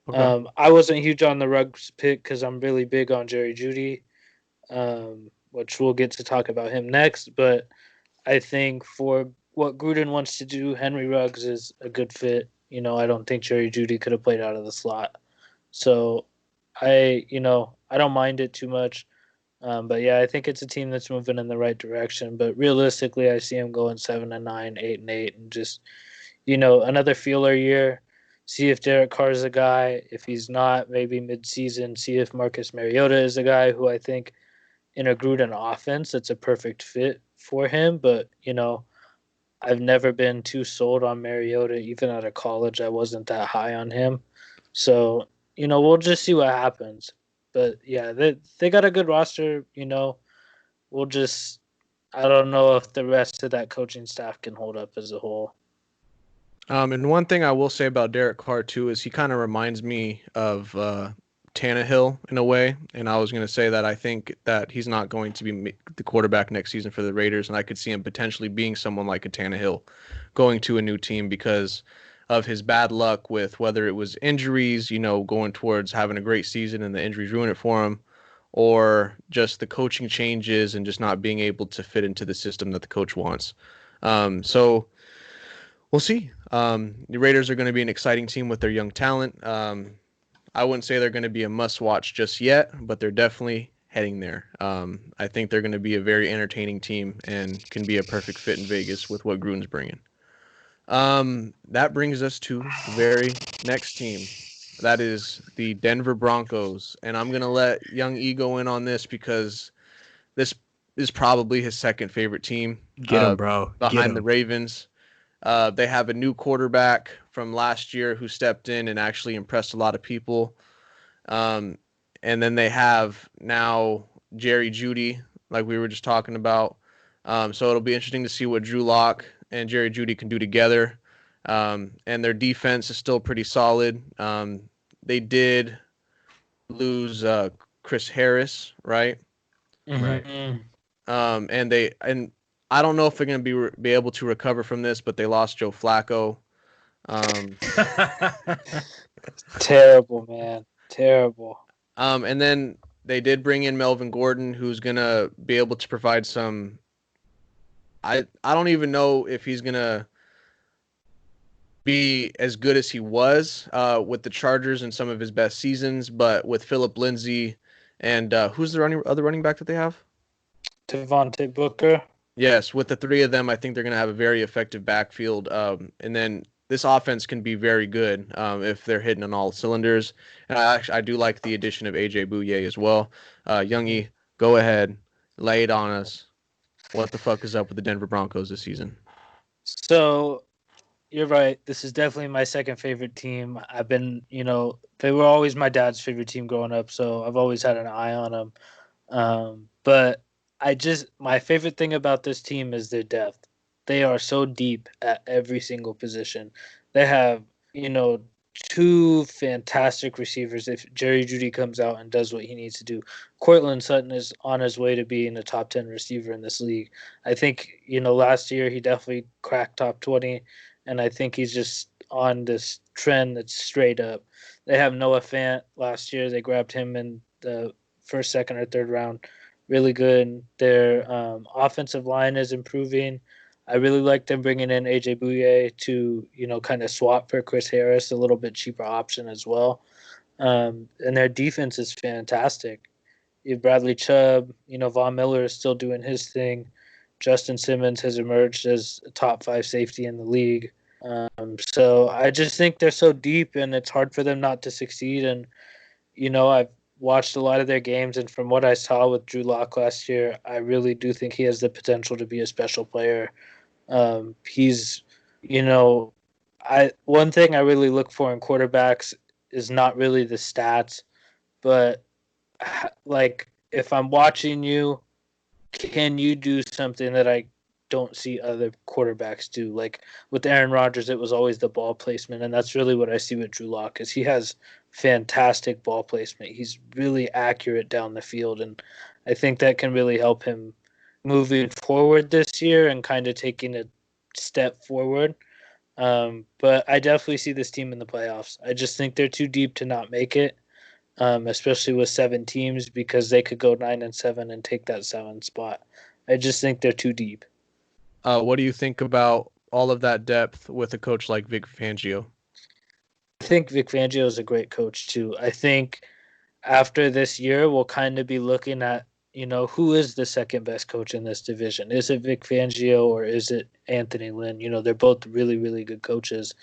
I wasn't huge on the Ruggs pick because I'm really big on Jerry Jeudy, which we'll get to talk about him next. But I think for what Gruden wants to do, Henry Ruggs is a good fit. I don't think Jerry Jeudy could have played out of the slot. So I don't mind it too much. But yeah, I think it's a team that's moving in the right direction. But realistically, I see him going 7-9, 8-8, and just another feeler year. See if Derek Carr is a guy. If he's not, maybe mid-season. See if Marcus Mariota is a guy who I think in a Gruden offense that's a perfect fit for him. But I've never been too sold on Mariota. Even out of college, I wasn't that high on him. So we'll just see what happens. But yeah, they got a good roster. We'll just I don't know if the rest of that coaching staff can hold up as a whole. And one thing I will say about Derek Carr too is he kind of reminds me of Tannehill in a way. And I was going to say that I think that he's not going to be the quarterback next season for the Raiders, and I could see him potentially being someone like a Tannehill going to a new team because of his bad luck with whether it was injuries, going towards having a great season and the injuries ruin it for him, or just the coaching changes and just not being able to fit into the system that the coach wants. So we'll see. The Raiders are going to be an exciting team with their young talent. I wouldn't say they're going to be a must-watch just yet, but they're definitely heading there. I think they're going to be a very entertaining team and can be a perfect fit in Vegas with what Gruden's bringing. That brings us to the very next team. That is the Denver Broncos. And I'm going to let Young E go in on this because this is probably his second favorite team. Get him, bro. Behind the Ravens. They have a new quarterback from last year who stepped in and actually impressed a lot of people. And then they have now Jerry Jeudy, like we were just talking about. So it'll be interesting to see what Drew Lock and Jerry Jeudy can do together. And their defense is still pretty solid. They did lose Chris Harris, right? Right. And I don't know if they're going to be able to recover from this, but they lost Joe Flacco. Terrible, man. Terrible. And then they did bring in Melvin Gordon, who's going to be able to provide some. I don't even know if he's going to be as good as he was with the Chargers in some of his best seasons, but with Phillip Lindsay and who's the other running back that they have? Devontae Booker. Yes, with the three of them, I think they're going to have a very effective backfield. And then this offense can be very good if they're hitting on all cylinders. And I do like the addition of AJ Bouye as well. Youngie, go ahead, lay it on us. What the fuck is up with the Denver Broncos this season? So you're right. This is definitely my second favorite team. I've been, they were always my dad's favorite team growing up, so I've always had an eye on them. But my favorite thing about this team is their depth. They are so deep at every single position. They have, two fantastic receivers. If Jerry Jeudy comes out and does what he needs to do, Courtland Sutton is on his way to being a top 10 receiver in this league. I think, last year he definitely cracked top 20, and I think he's just on this trend that's straight up. They have Noah Fant last year. They grabbed him in the first, second, or third round. Really good. Their offensive line is improving. I really like them bringing in AJ Bouye to, kind of swap for Chris Harris, a little bit cheaper option as well. And their defense is fantastic. You have Bradley Chubb, Von Miller is still doing his thing. Justin Simmons has emerged as a top 5 safety in the league. So I just think they're so deep, and it's hard for them not to succeed. And, I've watched a lot of their games, and from what I saw with Drew Lock last year, I really do think he has the potential to be a special player. He's, one thing I really look for in quarterbacks is not really the stats, but like if I'm watching you, can you do something that I don't see other quarterbacks do? Like with Aaron Rodgers, it was always the ball placement, and that's really what I see with Drew Lock is he has fantastic ball placement. He's really accurate down the field, and I think that can really help him moving forward this year and kind of taking a step forward. But I definitely see this team in the playoffs. I just think they're too deep to not make it, especially with 7 teams, because they could go 9-7 and take that 7th spot. I just think they're too deep. What do you think about all of that depth with a coach like Vic Fangio? I think Vic Fangio is a great coach too. I think after this year, we'll kind of be looking at, who is the second best coach in this division? Is it Vic Fangio or is it Anthony Lynn? They're both really, really good coaches.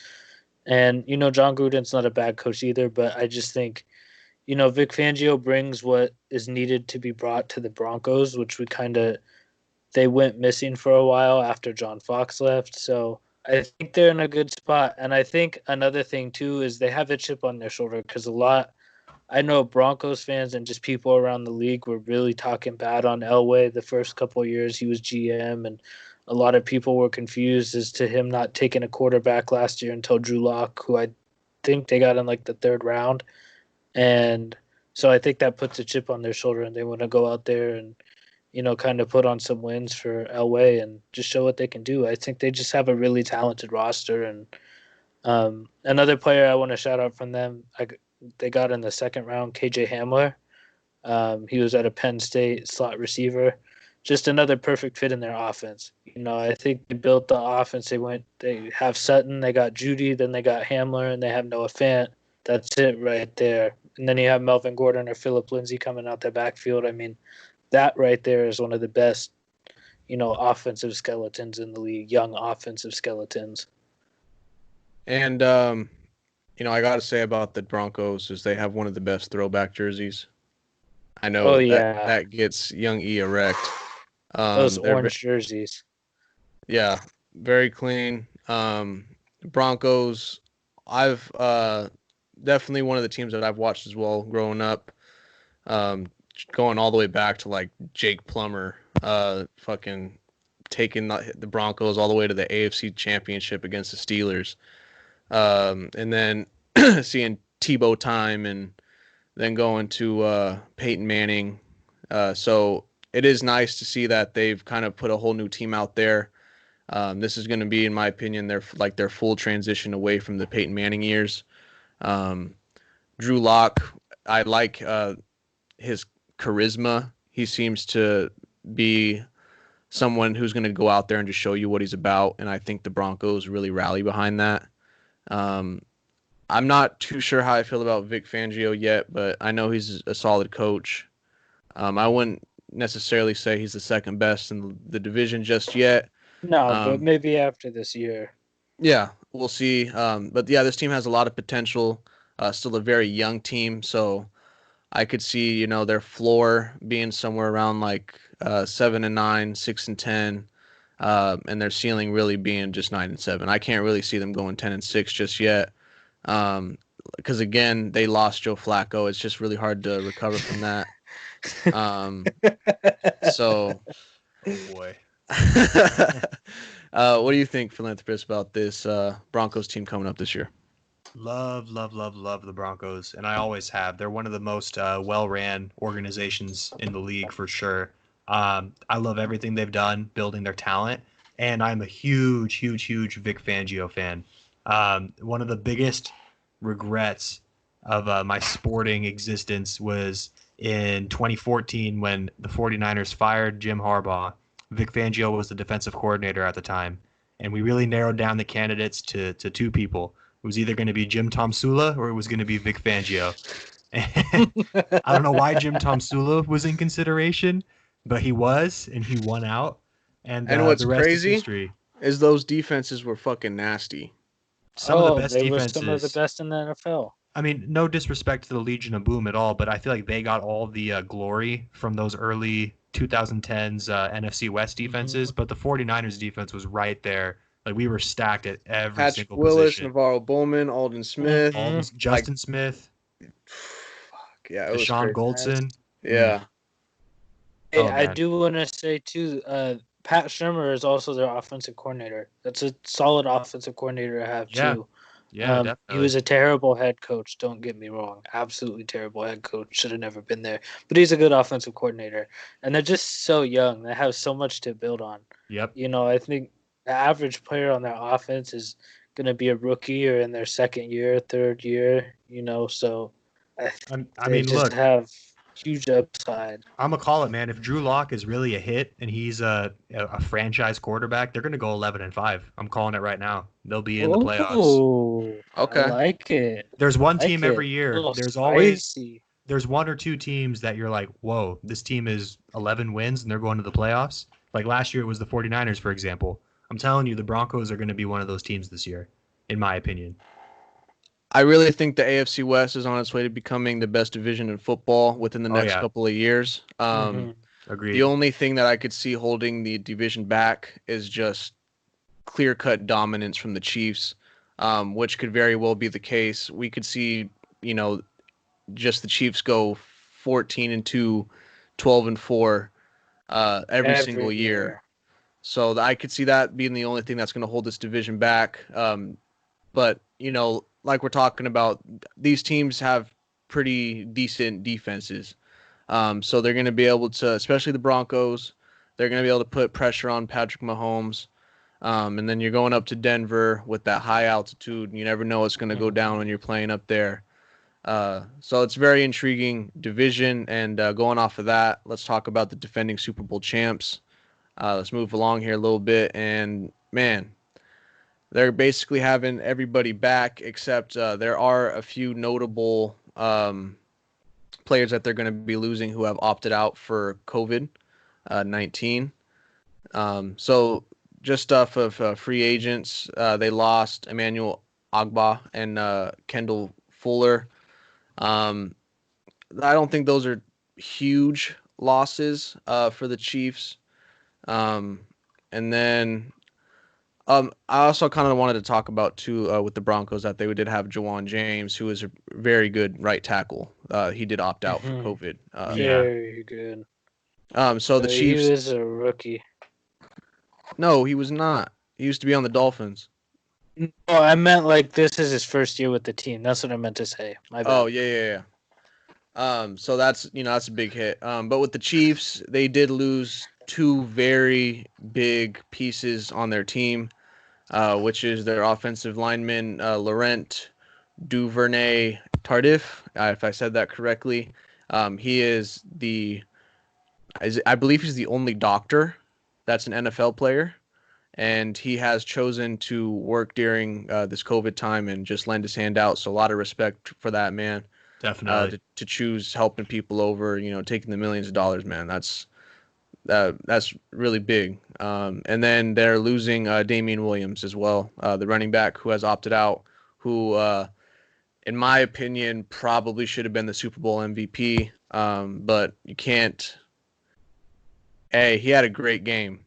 And, John Gruden's not a bad coach either, but I just think, Vic Fangio brings what is needed to be brought to the Broncos, which they went missing for a while after John Fox left. So I think they're in a good spot. And I think another thing too is they have a chip on their shoulder because I know Broncos fans and just people around the league were really talking bad on Elway the first couple of years he was GM, and a lot of people were confused as to him not taking a quarterback last year until Drew Lock, who I think they got in like the 3rd round. And so I think that puts a chip on their shoulder, and they want to go out there and, kind of put on some wins for Elway and just show what they can do. I think they just have a really talented roster. And another player I want to shout out from them, they got in the 2nd round, KJ Hamler. He was at a Penn State slot receiver. just another perfect fit in their offense. I think they built the offense. They have Sutton, they got Judy, then they got Hamler, and they have Noah Fant. That's it right there. And then you have Melvin Gordon or Philip Lindsay coming out the backfield. I mean, that right there is one of the best, offensive skeletons in the league, young offensive skeletons. And I got to say about the Broncos is they have one of the best throwback jerseys. I know that gets young E erect. Those orange jerseys. Yeah, very clean. Broncos, I've definitely one of the teams that I've watched as well growing up. Going all the way back to like Jake Plummer, fucking taking the Broncos all the way to the AFC Championship against the Steelers. And then seeing Tebow time and then going to Peyton Manning. So it is nice to see that they've kind of put a whole new team out there. This is going to be, in my opinion, their full transition away from the Peyton Manning years. Drew Lock, I like his charisma. He seems to be someone who's going to go out there and just show you what he's about, and I think the Broncos really rally behind that. I'm not too sure how I feel about Vic Fangio yet, but I know he's a solid coach. I wouldn't necessarily say he's the second best in the division just yet. No, but maybe after this year. Yeah, we'll see. But yeah, this team has a lot of potential. Still a very young team, so I could see their floor being somewhere around like 7-9, 6-10, and their ceiling really being just 9-7. I can't really see them going 10-6 just yet. Because again, they lost Joe Flacco. It's just really hard to recover from that. So, oh boy. What do you think, Philanthropist, about this Broncos team coming up this year? Love the Broncos, and I always have. They're one of the most well-ran organizations in the league for sure. I love everything they've done, building their talent, and I'm a huge Vic Fangio fan. One of the biggest regrets of my sporting existence was in 2014 when the 49ers fired Jim Harbaugh. Vic Fangio was the defensive coordinator at the time, and we really narrowed down the candidates to two people. It was either going to be Jim Tomsula or it was going to be Vic Fangio. I don't know why Jim Tomsula was in consideration, but he was, and he won out. And what's the rest crazy is history. Is those defenses were fucking nasty. Some of the best they defenses. were some of the best in the NFL. I mean, no disrespect to the Legion of Boom at all, but I feel like they got all the glory from those early 2010s NFC West defenses, but the 49ers defense was right there. Like, we were stacked at every Patrick single Willis, position. Navarro Bowman, Alden Smith. Justin Smith. Fuck, yeah, it was Deshaun crazy. Goldson. Yeah. Hey, I do want to say, too, Pat Shurmur is also their offensive coordinator. That's a solid offensive coordinator to have, too. Yeah, definitely. He was a terrible head coach, don't get me wrong. Absolutely terrible head coach. Should have never been there. But he's a good offensive coordinator. And they're just so young. They have so much to build on. Yep. I think the average player on their offense is going to be a rookie or in their second year, third year, so I mean, just look, have huge upside. I'm going to call it, man. If Drew Lock is really a hit and he's a franchise quarterback, they're going to go 11-5. I'm calling it right now. They'll be in the playoffs. Okay. I like it. There's one team every year. There's always there's one or two teams that you're like, whoa, this team is 11 wins and they're going to the playoffs. Like last year it was the 49ers, for example. I'm telling you, the Broncos are going to be one of those teams this year, in my opinion. I really think the AFC West is on its way to becoming the best division in football within the next couple of years. Agreed. The only thing that I could see holding the division back is just clear-cut dominance from the Chiefs, which could very well be the case. We could see, just the Chiefs go 14-2, 12-4 every single year. So I could see that being the only thing that's going to hold this division back. But, like we're talking about, these teams have pretty decent defenses. So they're going to be able to, especially the Broncos, they're going to be able to put pressure on Patrick Mahomes. And then you're going up to Denver with that high altitude. You never know what's going to go down when you're playing up there. So it's a very intriguing division. And going off of that, let's talk about the defending Super Bowl champs. Let's move along here a little bit. And man, they're basically having everybody back except there are a few notable players that they're going to be losing who have opted out for COVID 19. So just off of free agents, they lost Emmanuel Agba and Kendall Fuller. Um, I don't think those are huge losses for the Chiefs. Um, and then I also kind of wanted to talk about too with the Broncos that they did have Jawan James, who is a very good right tackle. He did opt out for COVID. Very good. So the He Chiefs. was a rookie. No, he was not. He used to be on the Dolphins. No, I meant like this is his first year with the team. That's what I meant to say. My bad. Oh yeah. So that's that's a big hit. But with the Chiefs, they did lose two very big pieces on their team, which is their offensive lineman Laurent Duvernay Tardif, if I said that correctly. He is I believe he's the only doctor that's an NFL player, and he has chosen to work during this COVID time and just lend his hand out. So a lot of respect for that man. Definitely. To choose helping people over, taking the millions of dollars, man. That's really big. And then they're losing Damian Williams as well, the running back who has opted out, who, in my opinion, probably should have been the Super Bowl MVP. But you can't. Hey, he had a great game.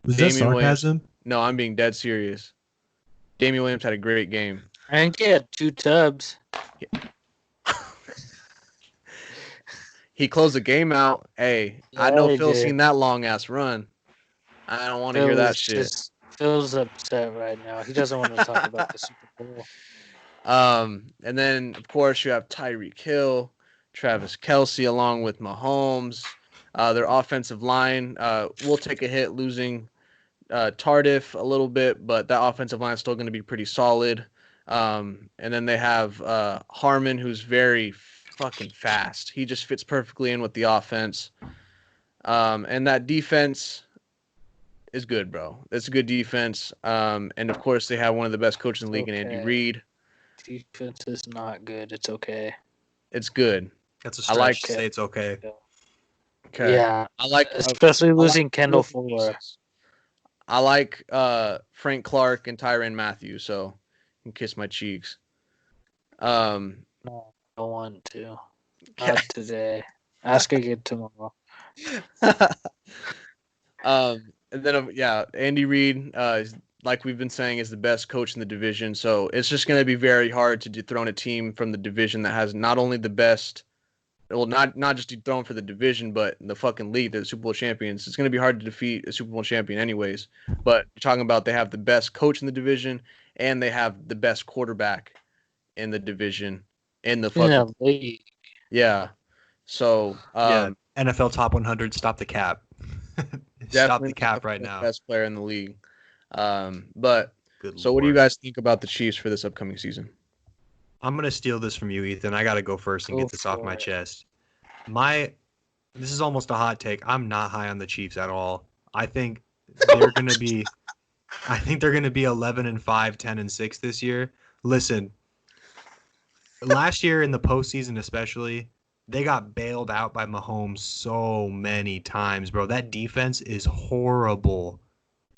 Was that sarcasm? Williams, no, I'm being dead serious. Damian Williams had a great game. I think he had 2 tubs. Yeah. He closed the game out. Hey, yeah, I know Phil's seen that long ass run. I don't want to hear that shit. Phil's upset right now. He doesn't want to talk about the Super Bowl. And then of course you have Tyreek Hill, Travis Kelce, along with Mahomes. Their offensive line will take a hit losing Tardif a little bit, but that offensive line is still going to be pretty solid. And then they have Harmon, who's very fucking fast. He just fits perfectly in with the offense. And that defense is good, bro. It's a good defense. And of course they have one of the best coaches in the league in Andy Reid. Defense is not good. It's okay. It's good. That's a stretch to say it's okay. Okay. Yeah. I like especially losing Kendall Fuller. I like Frank Clark and Tyrann Mathieu, so you can kiss my cheeks. No, I don't want to. Not today. Ask again tomorrow. And then Andy Reid, like we've been saying, is the best coach in the division. So it's just going to be very hard to dethrone a team from the division that has not only the best, well, not just dethroned for the division, but the fucking league, the Super Bowl champions. It's going to be hard to defeat a Super Bowl champion anyways. But you're talking about they have the best coach in the division and they have the best quarterback in the division in the fucking league. Yeah. So NFL top 100, stop the cap. Stop the cap right now. Best player in the league. But so what do you guys think about the Chiefs for this upcoming season? I'm going to steal this from you, Ethan. I got to go first and get this off my chest. This is almost a hot take. I'm not high on the Chiefs at all. I think they're going to be 11-5, 10-6 this year. Listen, last year in the postseason especially, they got bailed out by Mahomes so many times, bro. That defense is horrible.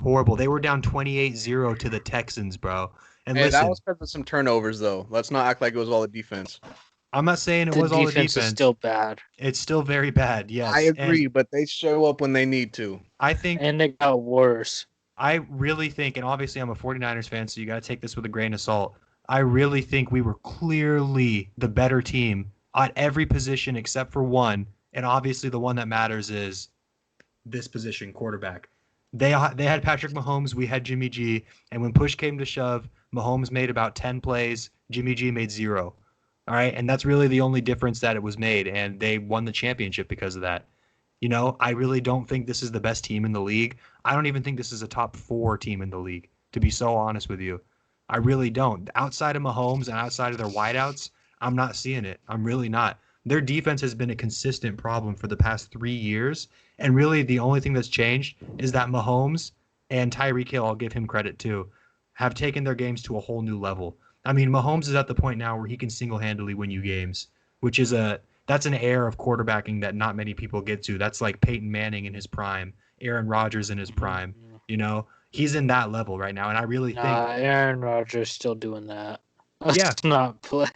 Horrible. They were down 28-0 to the Texans, bro. And listen, that was because of some turnovers, though. Let's not act like it was all the defense. I'm not saying it was all the defense. Is still bad. It's still very bad, yes. I agree, but they show up when they need to. And it got worse. I really think, and obviously I'm a 49ers fan, so you got to take this with a grain of salt. I really think we were clearly the better team at every position except for one, and obviously the one that matters is this position, quarterback. They had Patrick Mahomes, we had Jimmy G, and when push came to shove, Mahomes made about 10 plays, Jimmy G made 0. All right, and that's really the only difference that it was made, and they won the championship because of that. You know, I really don't think this is the best team in the league. I don't even think this is a top 4 team in the league, to be so honest with you. I really don't. Outside of Mahomes and outside of their wideouts, I'm not seeing it. I'm really not. Their defense has been a consistent problem for the past 3 years, and really the only thing that's changed is that Mahomes and Tyreek Hill, I'll give him credit too, have taken their games to a whole new level. I mean, Mahomes is at the point now where he can single-handedly win you games, which is that's an air of quarterbacking that not many people get to. That's like Peyton Manning in his prime, Aaron Rodgers in his prime. You know, he's in that level right now, and I really think, Aaron Rodgers still doing that. yeah, Let's not play.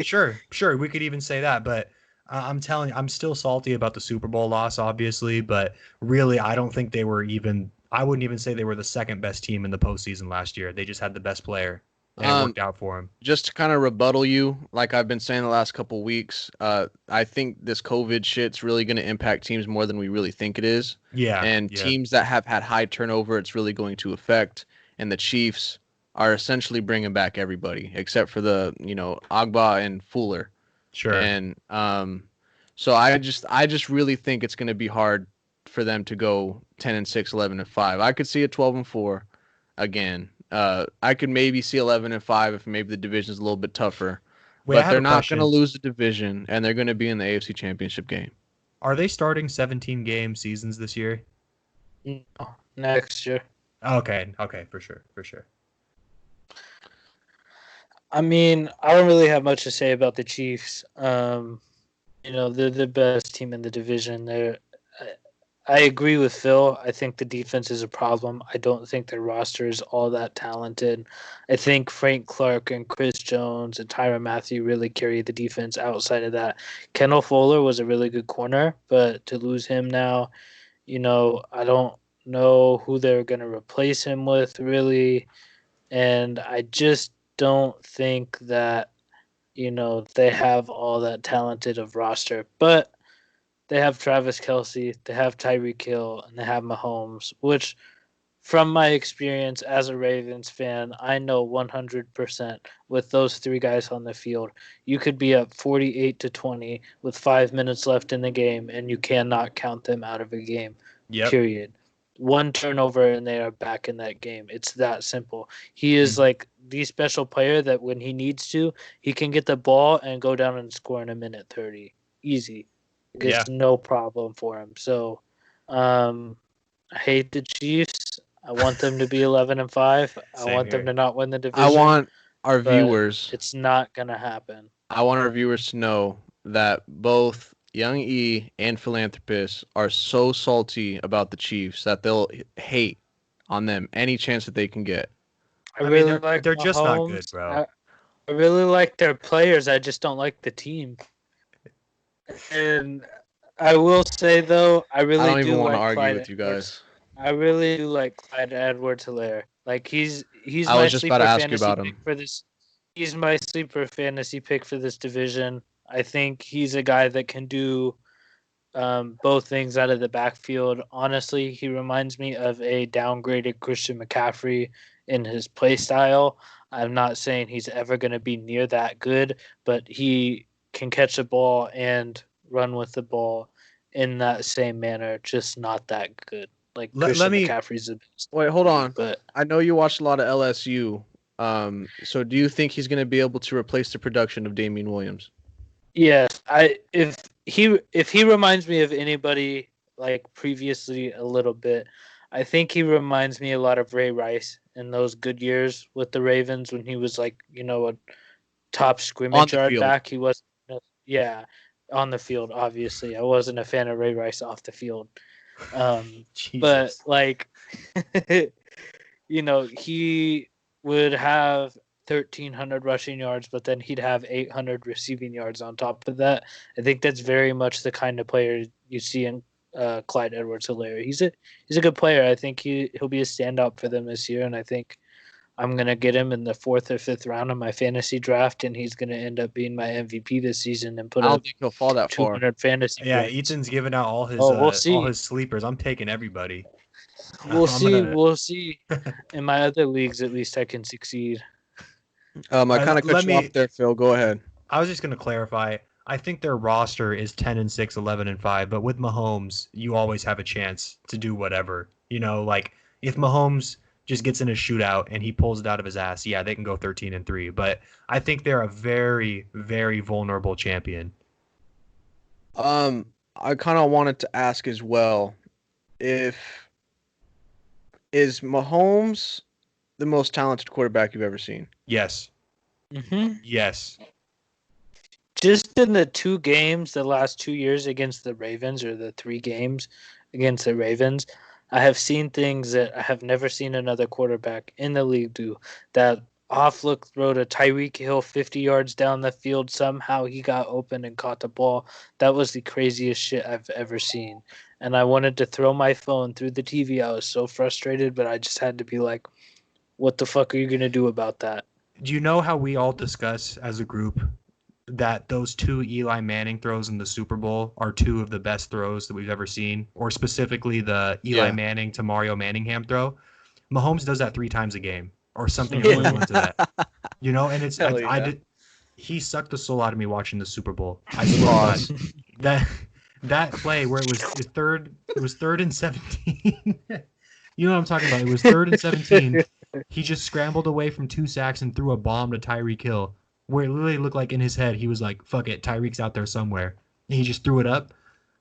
sure, we could even say that, but I'm telling you, I'm still salty about the Super Bowl loss, obviously, but really, I don't think they were even. I wouldn't even say they were the second best team in the postseason last year. They just had the best player, and it worked out for them. Just to kind of rebuttal you, like I've been saying the last couple weeks, I think this COVID shit's really going to impact teams more than we really think it is. Yeah, And teams that have had high turnover, it's really going to affect. And the Chiefs are essentially bringing back everybody except for the, Agba and Fuller. Sure. And so I just really think it's going to be hard for them to go 10-6, 11-5. I could see a 12-4 again. I could maybe see 11-5 if maybe the division's a little bit tougher. Wait, but they're not going to lose the division, and they're going to be in the AFC Championship game. Are they starting 17-game seasons this year? No, next year. Okay, for sure. I mean, I don't really have much to say about the Chiefs. They're the best team in the division. I agree with Phil. I think the defense is a problem. I don't think their roster is all that talented. I think Frank Clark and Chris Jones and Tyrann Mathieu really carry the defense. Outside of that, Kendall Fuller was a really good corner, but to lose him now, I don't know who they're going to replace him with, really. And I just don't think that, they have all that talented of roster. But they have Travis Kelce, they have Tyreek Hill, and they have Mahomes, which, from my experience as a Ravens fan, I know 100% with those three guys on the field, you could be up 48-20 with 5 minutes left in the game, and you cannot count them out of a game, period. One turnover, and they are back in that game. It's that simple. He is like the special player that when he needs to, he can get the ball and go down and score in a minute 30. Easy. It's no problem for him. So, I hate the Chiefs. I want them to be 11-5. I want them to not win the division. I want our viewers. It's not gonna happen. I want our viewers to know that both Young E and Philanthropist are so salty about the Chiefs that they'll hate on them any chance that they can get. I really like they're just not good, bro. I really like their players. I just don't like the team. And I will say though, I don't even want to argue Clyde with you guys. I really do like Clyde Edwards-Helaire. Like he's I was just about to ask you about him. He's my sleeper fantasy pick for this division. I think he's a guy that can do both things out of the backfield. Honestly, he reminds me of a downgraded Christian McCaffrey in his play style. I'm not saying he's ever going to be near that good, but he can catch the ball and run with the ball in that same manner, just not that good. Like Christian McCaffrey's the best. Wait, hold on. But I know you watched a lot of LSU. So do you think he's going to be able to replace the production of Damian Williams? Yes, if he reminds me of anybody like previously a little bit, I think he reminds me a lot of Ray Rice in those good years with the Ravens when he was like, a top scrimmage yard back. He was, on the field. Obviously, I wasn't a fan of Ray Rice off the field, but like, he would have 1,300 rushing yards, but then he'd have 800 receiving yards on top of that. I think that's very much the kind of player you see in Clyde Edwards-Helaire. He's a good player. I think he'll be a standout for them this year, and I think I'm gonna get him in the 4th or 5th round of my fantasy draft, and he's gonna end up being my MVP this season and put I don't up think he'll fall that 200 far. fantasy. Yeah, points. Ethan's giving out all his we'll all his sleepers. I'm taking everybody. We'll see. In my other leagues, at least I can succeed. I kind of cut you off there, Phil. Go ahead. I was just going to clarify. I think their roster is 10-6, 11-5, but with Mahomes, you always have a chance to do whatever. Like if Mahomes just gets in a shootout and he pulls it out of his ass, yeah, they can go 13-3. But I think they're a very, very vulnerable champion. I kind of wanted to ask as well, if is Mahomes the most talented quarterback you've ever seen? Yes. Mm-hmm. Yes. Just in the 2 games, the last 2 years against the Ravens, or the 3 games against the Ravens, I have seen things that I have never seen another quarterback in the league do. That off-look throw to Tyreek Hill 50 yards down the field, somehow he got open and caught the ball. That was the craziest shit I've ever seen. And I wanted to throw my phone through the TV. I was so frustrated, but I just had to be like, what the fuck are you going to do about that? Do you know how we all discuss as a group that those 2 Eli Manning throws in the Super Bowl are 2 of the best throws that we've ever seen, or specifically the Eli Manning to Mario Manningham throw? Mahomes does that 3 times a game or something equivalent to that. You know, and it's Hell yeah. he sucked the soul out of me watching the Super Bowl. I swear to God. That play where it was 3rd and 17. You know what I'm talking about? It was 3rd and 17. He just scrambled away from 2 sacks and threw a bomb to Tyreek Hill, where it literally looked like in his head he was like, fuck it, Tyreek's out there somewhere. And he just threw it up.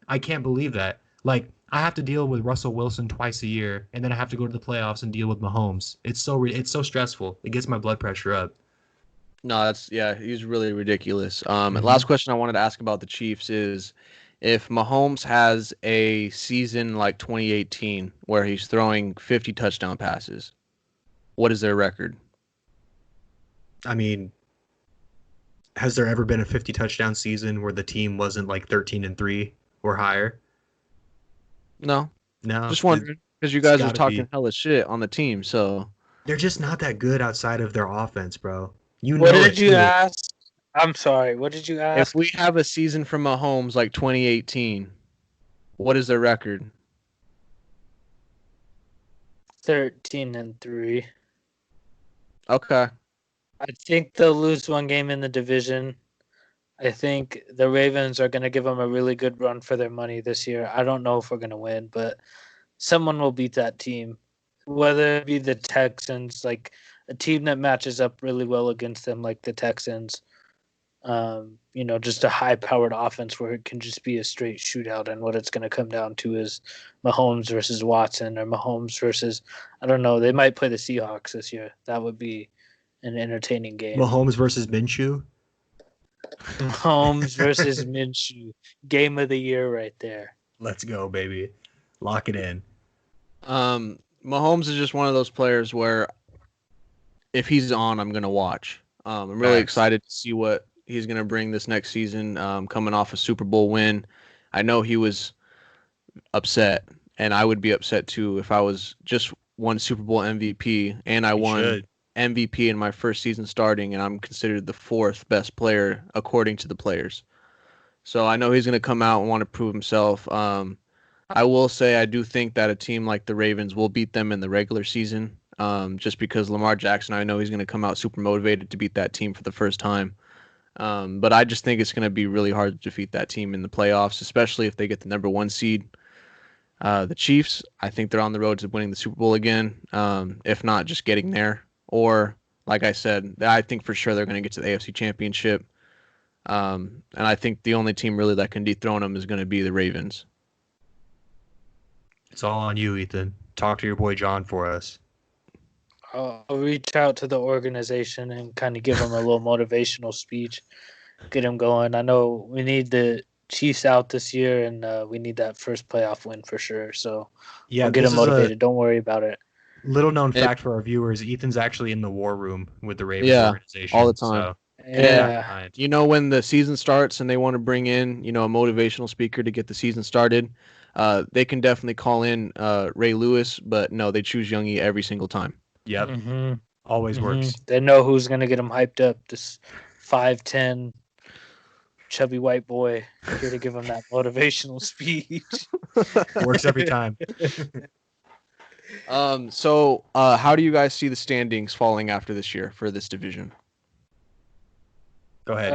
I can't believe that. Like, I have to deal with Russell Wilson twice a year, and then I have to go to the playoffs and deal with Mahomes. It's so stressful. It gets my blood pressure up. No, he's really ridiculous. And last question I wanted to ask about the Chiefs is, if Mahomes has a season like 2018 where he's throwing 50 touchdown passes, what is their record? I mean, has there ever been a 50 touchdown season where the team wasn't like 13-3 or higher? No. No. Just wondering, because you guys are gotta talking be. hella shit on the team, so. They're just not that good outside of their offense, bro. You What know did it, you too. ask? I'm sorry. What did you If ask? we have a season from Mahomes like 2018, what is their record? 13-3. Okay. I think they'll lose 1 game in the division. I think the Ravens are going to give them a really good run for their money this year. I don't know if we're going to win, but someone will beat that team. Whether it be the Texans, like a team that matches up really well against them, like the Texans. Just a high-powered offense where it can just be a straight shootout, and what it's going to come down to is Mahomes versus Watson, or Mahomes versus, I don't know, they might play the Seahawks this year. That would be an entertaining game. Mahomes versus Minshew. Mahomes versus Minshew, game of the year right there. Let's go, baby. Lock it in. Mahomes is just one of those players where if he's on, I'm gonna watch. I'm really excited to see what he's gonna bring this next season. Coming off a Super Bowl win, I know he was upset, and I would be upset too if I was just won Super Bowl MVP and I won MVP in my first season starting, and I'm considered the 4th best player according to the players. So I know he's gonna come out and want to prove himself. I will say I do think that a team like the Ravens will beat them in the regular season, just because Lamar Jackson, I know he's going to come out super motivated to beat that team for the first time. But I just think it's going to be really hard to defeat that team in the playoffs, especially if they get the number 1 seed. The Chiefs, I think they're on the road to winning the Super Bowl again, if not just getting there. Or, like I said, I think for sure they're going to get to the AFC Championship. And I think the only team really that can dethrone them is going to be the Ravens. It's all on you, Ethan. Talk to your boy John for us. I'll reach out to the organization and kind of give them a little motivational speech, get them going. I know we need the Chiefs out this year, and we need that first playoff win for sure. So I'll get them motivated. Don't worry about it. Little known fact for our viewers: Ethan's actually in the war room with the Ravens organization all the time. So yeah, when the season starts and they want to bring in, a motivational speaker to get the season started, they can definitely call in Ray Lewis, but no, they choose Youngie every single time. Yep. Mm-hmm. Always works. They know who's going to get them hyped up. This 5'10" chubby white boy here to give them that motivational speech. Works every time. So how do you guys see the standings falling after this year for this division? Go ahead,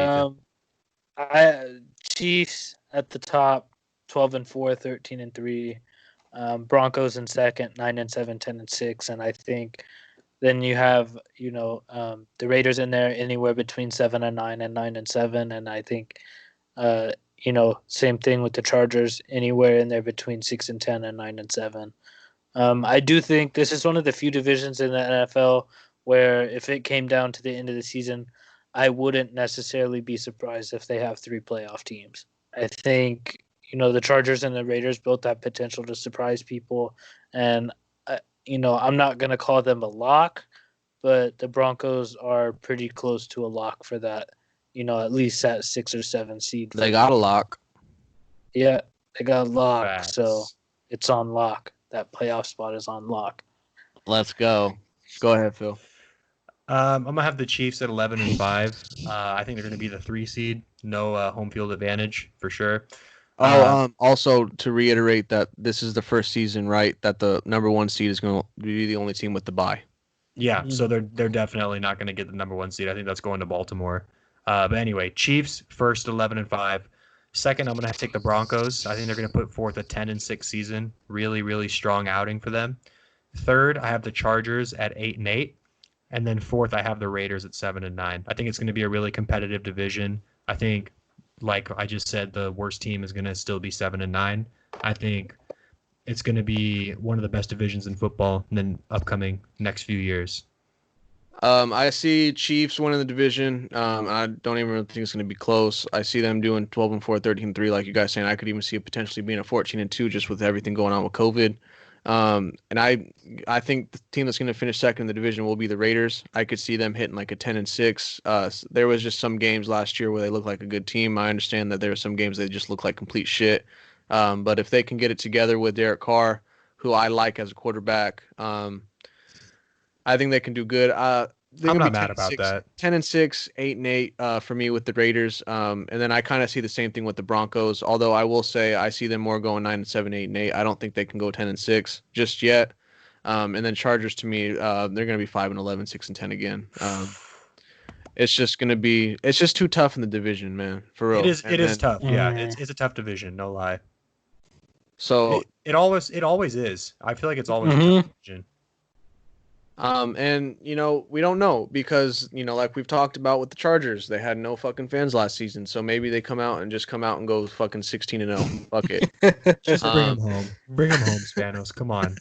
Ethan. Chiefs at the top, 12-4, 13-3. Broncos in second, 9-7, 10-6, and I think then you have the Raiders in there anywhere between 7-9 and 9-7, and I think same thing with the Chargers, anywhere in there between 6-10 and 9-7. I do think this is one of the few divisions in the NFL where if it came down to the end of the season, I wouldn't necessarily be surprised if they have 3 playoff teams. I think the Chargers and the Raiders both have potential to surprise people, and I'm not going to call them a lock, but the Broncos are pretty close to a lock for that. At least that 6 or 7 seed. They got a lock. Yeah, they got a lock, Facts. so it's on lock. That playoff spot is on lock. Let's go. Go ahead, Phil. I'm gonna have the Chiefs at 11-5. I think they're gonna be the 3 seed. No home field advantage for sure. Also to reiterate that this is the first season, right? That the number 1 seed is going to be the only team with the bye. Yeah, so they're definitely not gonna get the number 1 seed. I think that's going to Baltimore. But anyway, Chiefs first 11-5. Second, I'm gonna have to take the Broncos. I think they're gonna put forth a 10-6 season. Really, really strong outing for them. Third, I have the Chargers at 8-8. And then fourth, I have the Raiders at 7-9. I think it's going to be a really competitive division. I think, like I just said, the worst team is going to still be 7-9. I think it's going to be one of the best divisions in football in the upcoming next few years. I see Chiefs winning the division. I don't even really think it's going to be close. I see them doing 12-4, 13-3, like you guys saying. I could even see it potentially being a 14-2 just with everything going on with COVID. And I think the team that's going to finish second in the division will be the Raiders. I could see them hitting like a 10-6. There was just some games last year where they looked like a good team. I understand that there were some games they just looked like complete shit. But if they can get it together with Derek Carr, who I like as a quarterback, I think they can do good. I'm not mad about that. 10-6, 8-8 for me with the Raiders. And then I kind of see the same thing with the Broncos. Although I will say I see them more going 9-7, 8-8. I don't think they can go 10-6 just yet. And then Chargers to me, they're going to be 5-11, 6-10 again. It's just too tough in the division, man. For real. It is tough. Yeah, it's a tough division. No lie. So it always is. I feel like it's always a tough division. And we don't know because like we've talked about with the Chargers, they had no fucking fans last season, so maybe they come out and go fucking 16-0. Fuck it. Just bring them home. Bring them home, Spanos. Come on.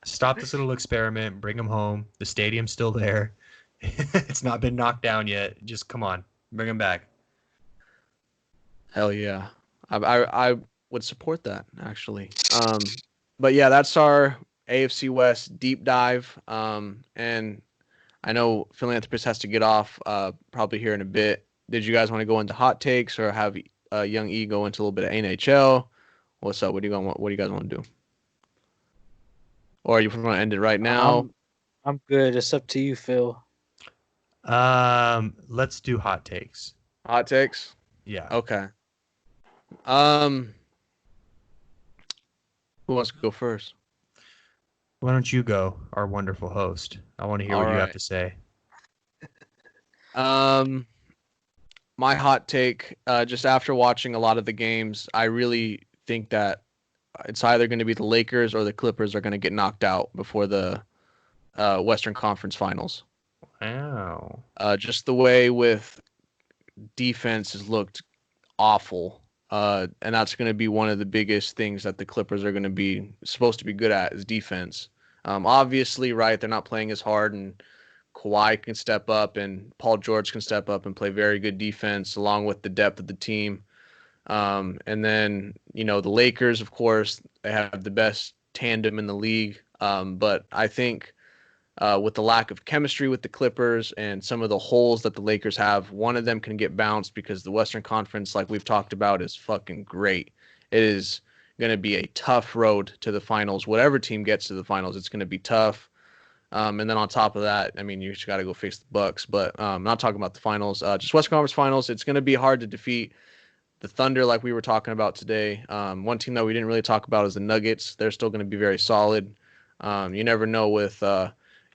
Stop this little experiment. Bring them home. The stadium's still there. It's not been knocked down yet. Just come on. Bring them back. Hell yeah. I would support that actually. But yeah, that's our AFC West deep dive. And I know Philanthropist has to get off probably here in a bit. Did you guys want to go into hot takes or have Young E go into a little bit of NHL? What's up? What do you guys want to do? Or you want to end it right now? I'm good. It's up to you, Phil. Let's do hot takes. Hot takes? Yeah. Okay. Who wants to go first? Why don't you go, our wonderful host? I want to hear what you have to say. My hot take, just after watching a lot of the games, I really think that it's either going to be the Lakers or the Clippers are going to get knocked out before the Western Conference Finals. Wow. Just the way with defense has looked awful. And that's going to be one of the biggest things that the Clippers are going to be supposed to be good at is defense. Obviously, right, they're not playing as hard, and Kawhi can step up, and Paul George can step up and play very good defense along with the depth of the team. And then, the Lakers, of course, they have the best tandem in the league. But I think with the lack of chemistry with the Clippers and some of the holes that the Lakers have, one of them can get bounced because the Western Conference, like we've talked about, is fucking great. It is going to be a tough road to the finals. Whatever team gets to the finals, it's going to be tough. And then on top of that, I mean, you just got to go face the Bucks. But I'm not talking about the finals. Just Western Conference Finals, it's going to be hard to defeat the Thunder like we were talking about today. One team that we didn't really talk about is the Nuggets. They're still going to be very solid. You never know with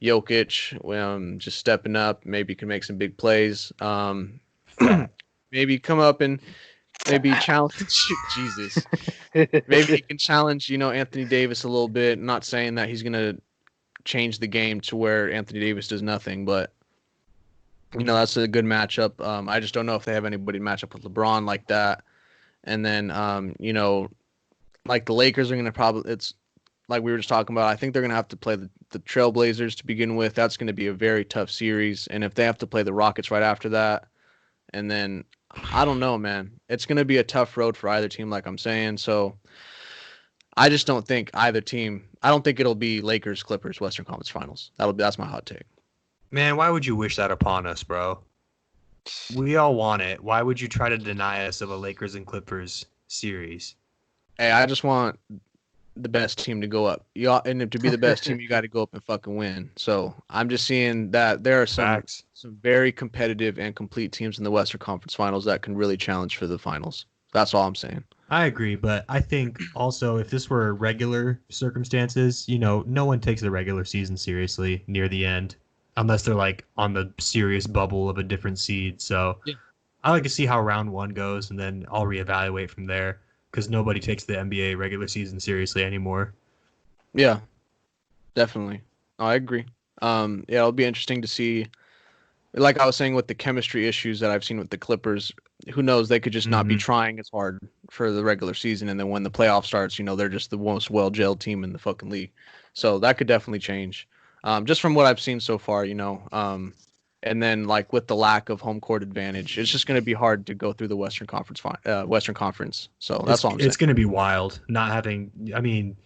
Jokic just stepping up. Maybe can make some big plays. Maybe come up and maybe challenge Jesus. Maybe he can challenge, Anthony Davis a little bit. Not saying that he's gonna change the game to where Anthony Davis does nothing, but that's a good matchup. I just don't know if they have anybody to match up with LeBron like that. And then like the Lakers are gonna probably it's like we were just talking about. I think they're gonna have to play the Trailblazers to begin with. That's gonna be a very tough series. And if they have to play the Rockets right after that, and then I don't know, man. It's gonna be a tough road for either team, like I'm saying. So I just don't think either team. I don't think it'll be Lakers Clippers Western Conference Finals. That's my hot take. Man, why would you wish that upon us, bro? We all want it. Why would you try to deny us of a Lakers and Clippers series? Hey, I just want the best team to go up. And to be the best team, you got to go up and fucking win. So I'm just seeing that there are some very competitive and complete teams in the Western Conference Finals that can really challenge for the finals. That's all I'm saying. I agree, but I think also if this were regular circumstances, no one takes the regular season seriously near the end unless they're like on the serious bubble of a different seed. So yeah. I like to see how round one goes, and then I'll reevaluate from there because nobody takes the NBA regular season seriously anymore. Yeah, definitely. I agree. It'll be interesting to see. Like I was saying with the chemistry issues that I've seen with the Clippers, who knows? They could just not be trying as hard for the regular season, and then when the playoff starts, they're just the most well-gelled team in the fucking league. So that could definitely change. Just from what I've seen so far, and then like with the lack of home court advantage, it's just going to be hard to go through the Western Conference. So that's all I'm saying. It's going to be wild not having. I mean,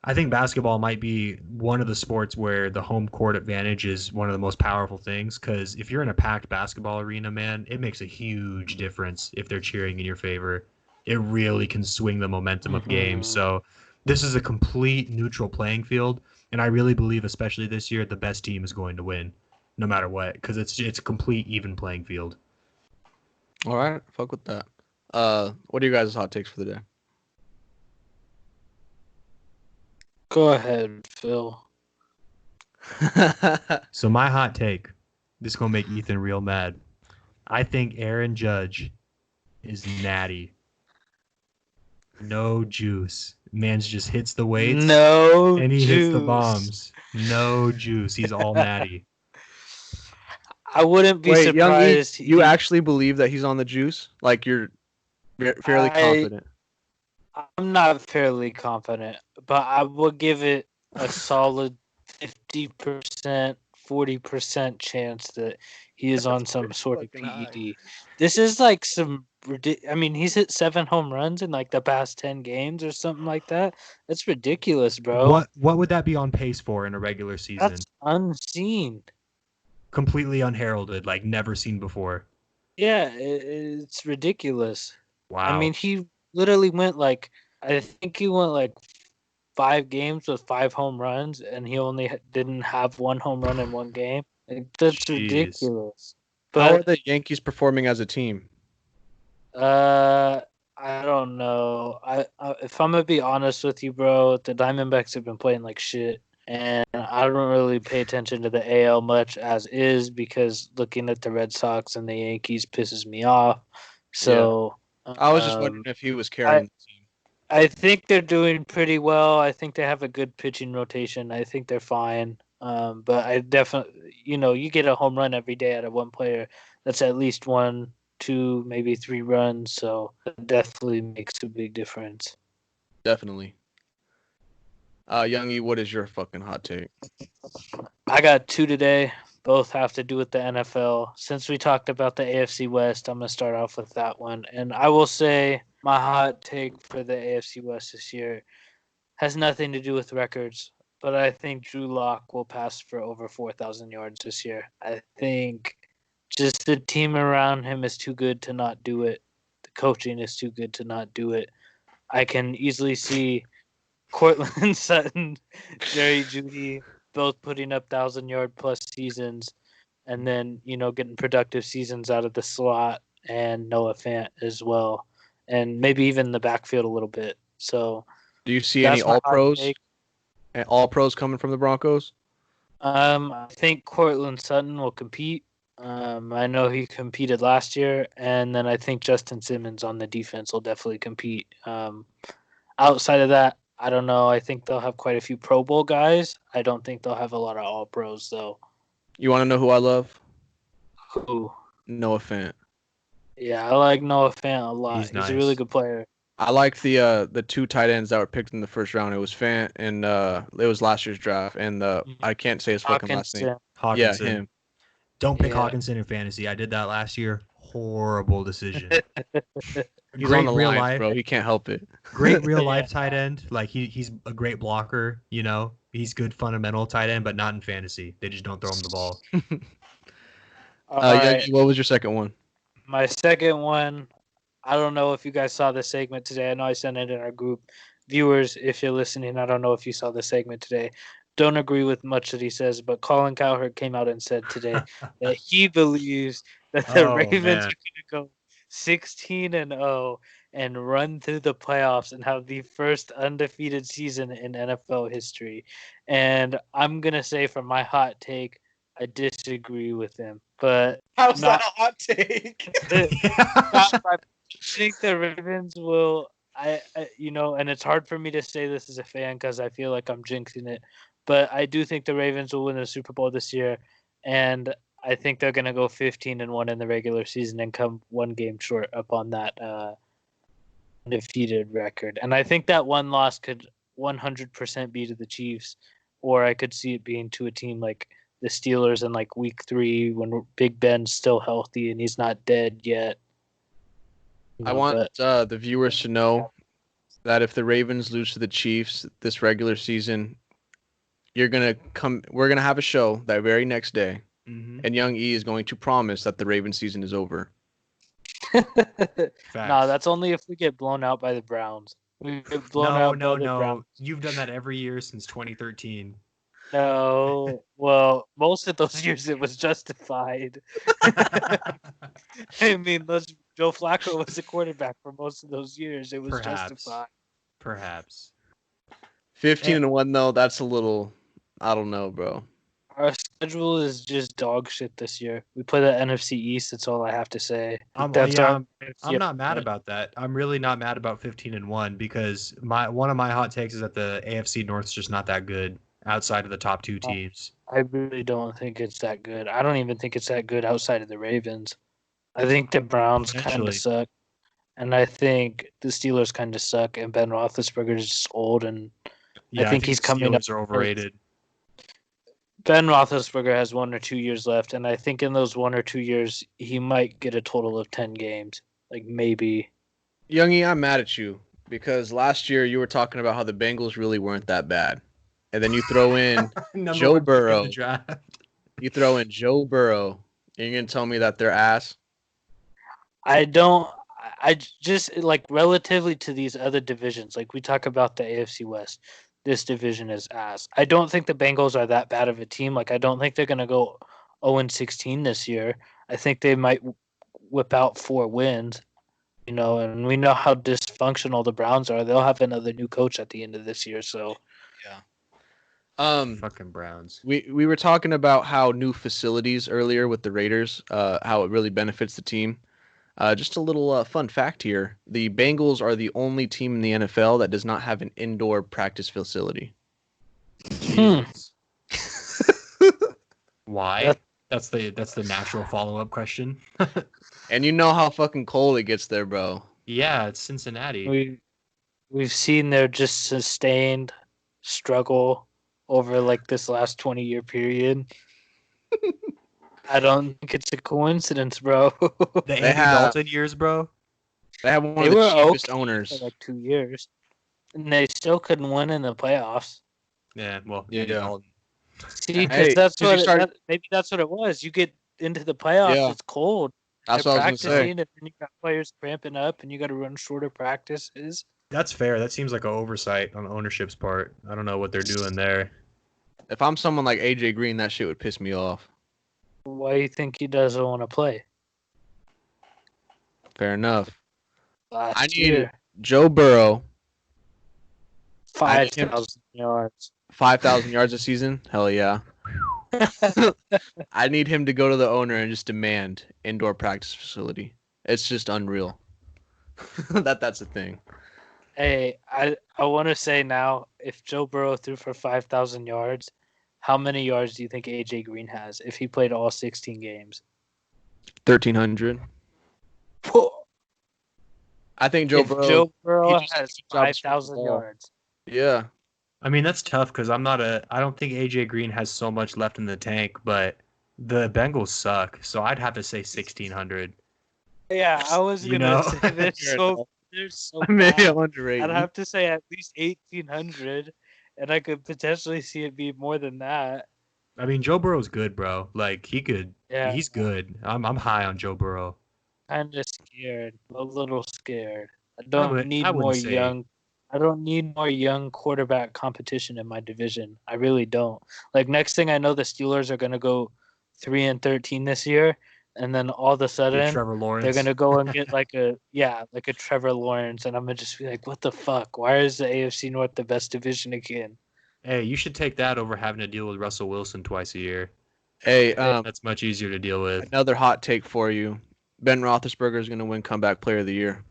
I think basketball might be one of the sports where the home court advantage is one of the most powerful things. Because if you're in a packed basketball arena, man, it makes a huge difference if they're cheering in your favor. It really can swing the momentum of games. So this is a complete neutral playing field. And I really believe, especially this year, the best team is going to win, no matter what, because it's a complete even playing field. All right, fuck with that. What are you guys' hot takes for the day? Go ahead, Phil. So my hot take, this is gonna make Ethan real mad. I think Aaron Judge is natty. No juice. Man's just hits the weights. And he hits the bombs. No juice. He's all natty. I wouldn't be surprised. You actually believe that he's on the juice? Like you're fairly confident? I'm not fairly confident, but I would give it a solid 50%, 40% chance that he is on some sort of PED. High. This is like he's hit 7 home runs in like the past 10 games or something like that. That's ridiculous, bro. What would that be on pace for in a regular season? That's unseen. Completely unheralded, like never seen before. Yeah, it's ridiculous. Wow. I mean, he literally went like 5 games with 5 home runs, and he only didn't have 1 home run in 1 game. That's ridiculous. But how are the Yankees performing as a team? I don't know. If I'm gonna be honest with you, bro, the Diamondbacks have been playing like shit, and I don't really pay attention to the AL much as is because looking at the Red Sox and the Yankees pisses me off. So yeah. I was just wondering if he was carrying the team. I think they're doing pretty well. I think they have a good pitching rotation. I think they're fine. But I definitely, you get a home run every day out of one player. That's at least 1, 2, maybe 3 runs. So it definitely makes a big difference. Definitely. Youngie, what is your fucking hot take? I got 2 today. Both have to do with the NFL. Since we talked about the AFC West, I'm going to start off with that one. And I will say my hot take for the AFC West this year has nothing to do with records, but I think Drew Lock will pass for over 4,000 yards this year. I think just the team around him is too good to not do it. The coaching is too good to not do it. I can easily see Cortland Sutton, Jerry Jeudy, both putting up 1,000-yard plus seasons, and then getting productive seasons out of the slot, and Noah Fant as well, and maybe even the backfield a little bit. So, do you see any all pros? All pros coming from the Broncos? I think Cortland Sutton will compete. I know he competed last year, and then I think Justin Simmons on the defense will definitely compete. Outside of that, I don't know. I think they'll have quite a few Pro Bowl guys. I don't think they'll have a lot of All Pros though. You want to know who I love? Who? Noah Fant. Yeah, I like Noah Fant a lot. He's He's a really nice. good player. I like the two tight ends that were picked in the first round. It was Fant and it was last year's draft, and I can't say his fucking last name. Hawkinson. Yeah, Hawkinson. him. Don't pick Yeah. Hawkinson in fantasy. I did that last year. Horrible decision. He's on the real Lions, life, bro. He can't help it. great real Yeah. life tight end. Like he's a great blocker. You know, he's good fundamental tight end, but not in fantasy. They just don't throw him the ball. All Yeah, right. what was your second one? My second one, I don't know if you guys saw the segment today. I know I sent it in our group. Viewers, if you're listening, I don't know if you saw the segment today. Don't agree with much that he says, but Colin Cowherd came out and said today that he believes that the Oh, Ravens man. are going to go 16-0 and run through the playoffs and have the first undefeated season in NFL history. And I'm going to say, for my hot take, I disagree with him. But How's not- that a hot take? I think the Ravens will. And it's hard for me to say this as a fan because I feel like I'm jinxing it. But I do think the Ravens will win the Super Bowl this year, and I think they're going to go 15-1 in the regular season and come one game short upon that undefeated record. And I think that one loss could 100% be to the Chiefs, or I could see it being to a team like the Steelers in like week 3 when Big Ben's still healthy and he's not dead yet. I want the viewers to know that if the Ravens lose to the Chiefs this regular season, we're gonna have a show that very next day, Mhm. and Young E is going to promise that the Ravens season is over. Facts. No, that's only if we get blown out by the Browns. We get blown out by the Browns. You've done that every year since 2013. No, well, most of those years it was justified. I mean, Joe Flacco was the quarterback for most of those years. It was justified. Perhaps. 15-1 though, that's a little. I don't know, bro. Our schedule is just dog shit this year. We play the NFC East. That's all I have to say. I'm not mad about that. I'm really not mad about 15-1 because one of my hot takes is that the AFC North's just not that good outside of the top 2 teams. I really don't think it's that good. I don't even think it's that good outside of the Ravens. I think the Browns kind Potentially. of suck, and I think the Steelers kind of suck. And Ben Roethlisberger is just old, and Yeah, I think he's the coming up. Steelers are overrated. Ben Roethlisberger has 1 or 2 years left, and I think in those 1 or 2 years he might get a total of 10 games, like maybe. Youngie, I'm mad at you because last year you were talking about how the Bengals really weren't that bad, and then you throw in Number Joe 1 pick in Burrow. the draft. You throw in Joe Burrow, and you're gonna tell me that they're ass? I don't. I just like relatively to these other divisions, like we talk about the AFC West. This division is ass. I don't think the Bengals are that bad of a team. Like I don't think they're gonna go 0-16 this year. I think they might whip out 4 wins. And we know how dysfunctional the Browns are. They'll have another new coach at the end of this year. So Fucking Browns. We were talking about how new facilities earlier with the Raiders, how it really benefits the team. Just a little fun fact here. The Bengals are the only team in the NFL that does not have an indoor practice facility. Jesus. Why? That's the natural follow-up question. And you know how fucking cold it gets there, bro. Yeah, it's Cincinnati. we've seen their just sustained struggle over like this last 20-year period. I don't think it's a coincidence, bro. The Andy Dalton years, bro. They have one They of the were cheapest okay owners. for like 2 years, and they still couldn't win in the playoffs. Yeah, well, Yeah. Andy Dalton. See, Hey, because that's 'cause you what start- maybe that's what it was. You get into the playoffs, Yeah. it's cold. That's They're what I was gonna say. practicing, and then you got players cramping up, and you got to run shorter practices. That's fair. That seems like an oversight on ownership's part. I don't know what they're doing there. If I'm someone like AJ Green, that shit would piss me off. Why do you think he doesn't want to play? Fair enough. Last I need year, Joe Burrow, 5,000 yards. 5,000 yards a season. Hell yeah. I need him to go to the owner and just demand indoor practice facility. It's just unreal. That's a thing. Hey, I want to say now, if Joe Burrow threw for 5,000 yards, how many yards do you think AJ Green has if he played all 16 games? 1,300. I think Joe If Burrow. Joe Burrow just has drops the 5,000 ball. yards. Yeah. I mean, that's tough because I don't think AJ Green has so much left in the tank, but the Bengals suck. So I'd have to say 1,600. Yeah, I was You gonna know? say Fair they're so Maybe bad. I'm underrated. I'd have to say at least 1,800, and I could potentially see it be more than that. I mean, Joe Burrow's good, bro. Like Yeah, he's good. I'm high on Joe Burrow. kind of scared, a little scared. I I don't would need I more wouldn't say young. I don't need more young quarterback competition in my division. I really don't. Like next thing I know, the Steelers are gonna go 3-13 this year, and then all of a get sudden Trevor they're Lawrence. gonna go and get like a Trevor Lawrence, and I'm gonna just be like, what the fuck? Why is the AFC North the best division again? Hey, you should take that over having to deal with Russell Wilson twice a year. Hey, That's much easier to deal with. another hot take for you. Ben Roethlisberger is going to win Comeback Player of the Year.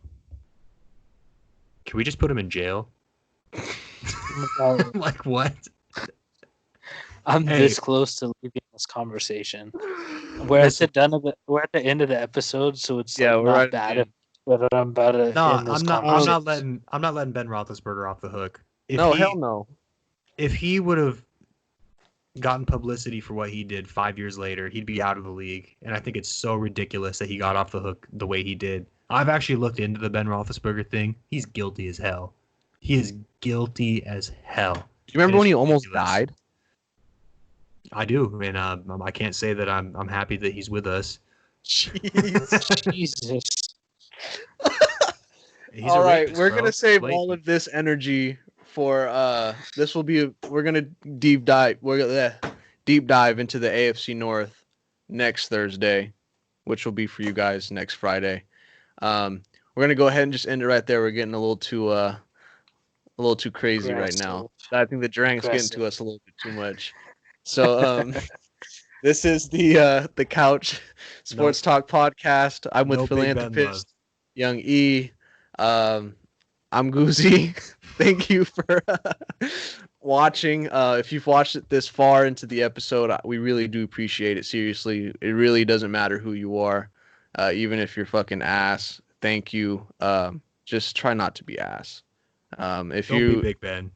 Can we just put him in jail? I'm Like what? Hey. this close to leaving this conversation. We're at the end of the episode, so it's Yeah, like we're not right at bad. the end. But I'm about to No, end this I'm not conversation. letting Ben Roethlisberger off the hook. Hell no. If he would have gotten publicity for what he did 5 years later, he'd be out of the league. And I think it's so ridiculous that he got off the hook the way he did. I've actually looked into the Ben Roethlisberger thing. He's guilty as hell. He is guilty as hell. Do you remember It when is he almost ridiculous. died? I do, and I can't say that I'm happy that he's with us. Jeez. Jesus. He's All a right, rapist, we're bro. gonna save Blatantly. all of this energy for this will be we're gonna deep dive into the AFC North next Thursday, which will be for you guys next Friday. We're gonna go ahead and just end it right there. We're getting a little too crazy right now. I think the drink's getting to us a little bit too much. So this is the Couch Sports Talk podcast. I'm with No Big Ben philanthropist Young E. I'm Goozy. Thank you for watching. If you've watched it this far into the episode, we really do appreciate it. Seriously, it really doesn't matter who you are, even if you're fucking ass. Thank you. Just try not to be ass. Don't be Big Ben.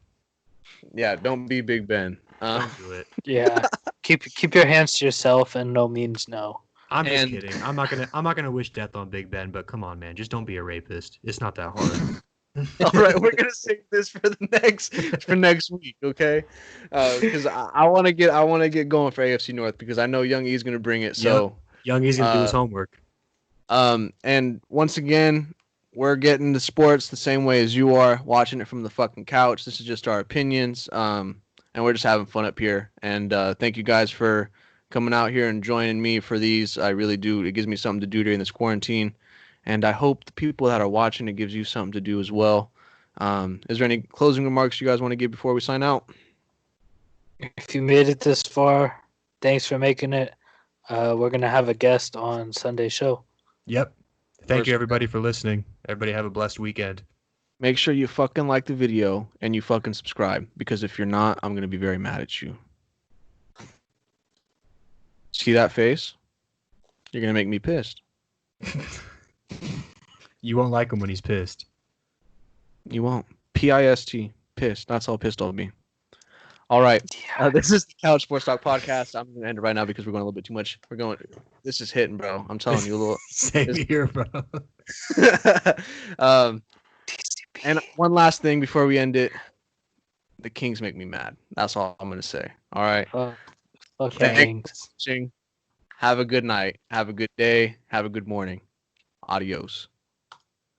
Yeah, don't be Big Ben. Don't do it. Yeah. Keep your hands to yourself, and no means no. I'm just kidding. I'm not gonna wish death on Big Ben, but come on, man, just don't be a rapist. It's not that hard. All right, we're gonna save this for next week, okay? Because I want to get going for AFC North because I know Young E's gonna bring it. So Young E's gonna do his homework. And once again, we're getting the sports the same way as you are, watching it from the fucking couch. This is just our opinions, and we're just having fun up here. And thank you guys for coming out here and joining me for these. I really do. It gives me something to do during this quarantine. And I hope the people that are watching, it gives you something to do as well. Is there any closing remarks you guys want to give before we sign out? If you made it this far, thanks for making it. We're going to have a guest on Sunday's show. Yep. Thank you, everybody, for listening. Everybody have a blessed weekend. Make sure you fucking like the video and you fucking subscribe. Because if you're not, I'm going to be very mad at you. See that face? You're going to make me pissed. You won't like him when he's pissed. You won't. P-I-S-T. Pissed. That's how pissed I'll be. All right. This is the Couch Sports Talk podcast. I'm going to end it right now because we're going a little bit too much. This is hitting, bro. I'm telling you a little. Same here, bro. And one last thing before we end it. The Kings make me mad. That's all I'm going to say. All right. Thanks for watching. Have a good night. Have a good day. Have a good morning. Adios.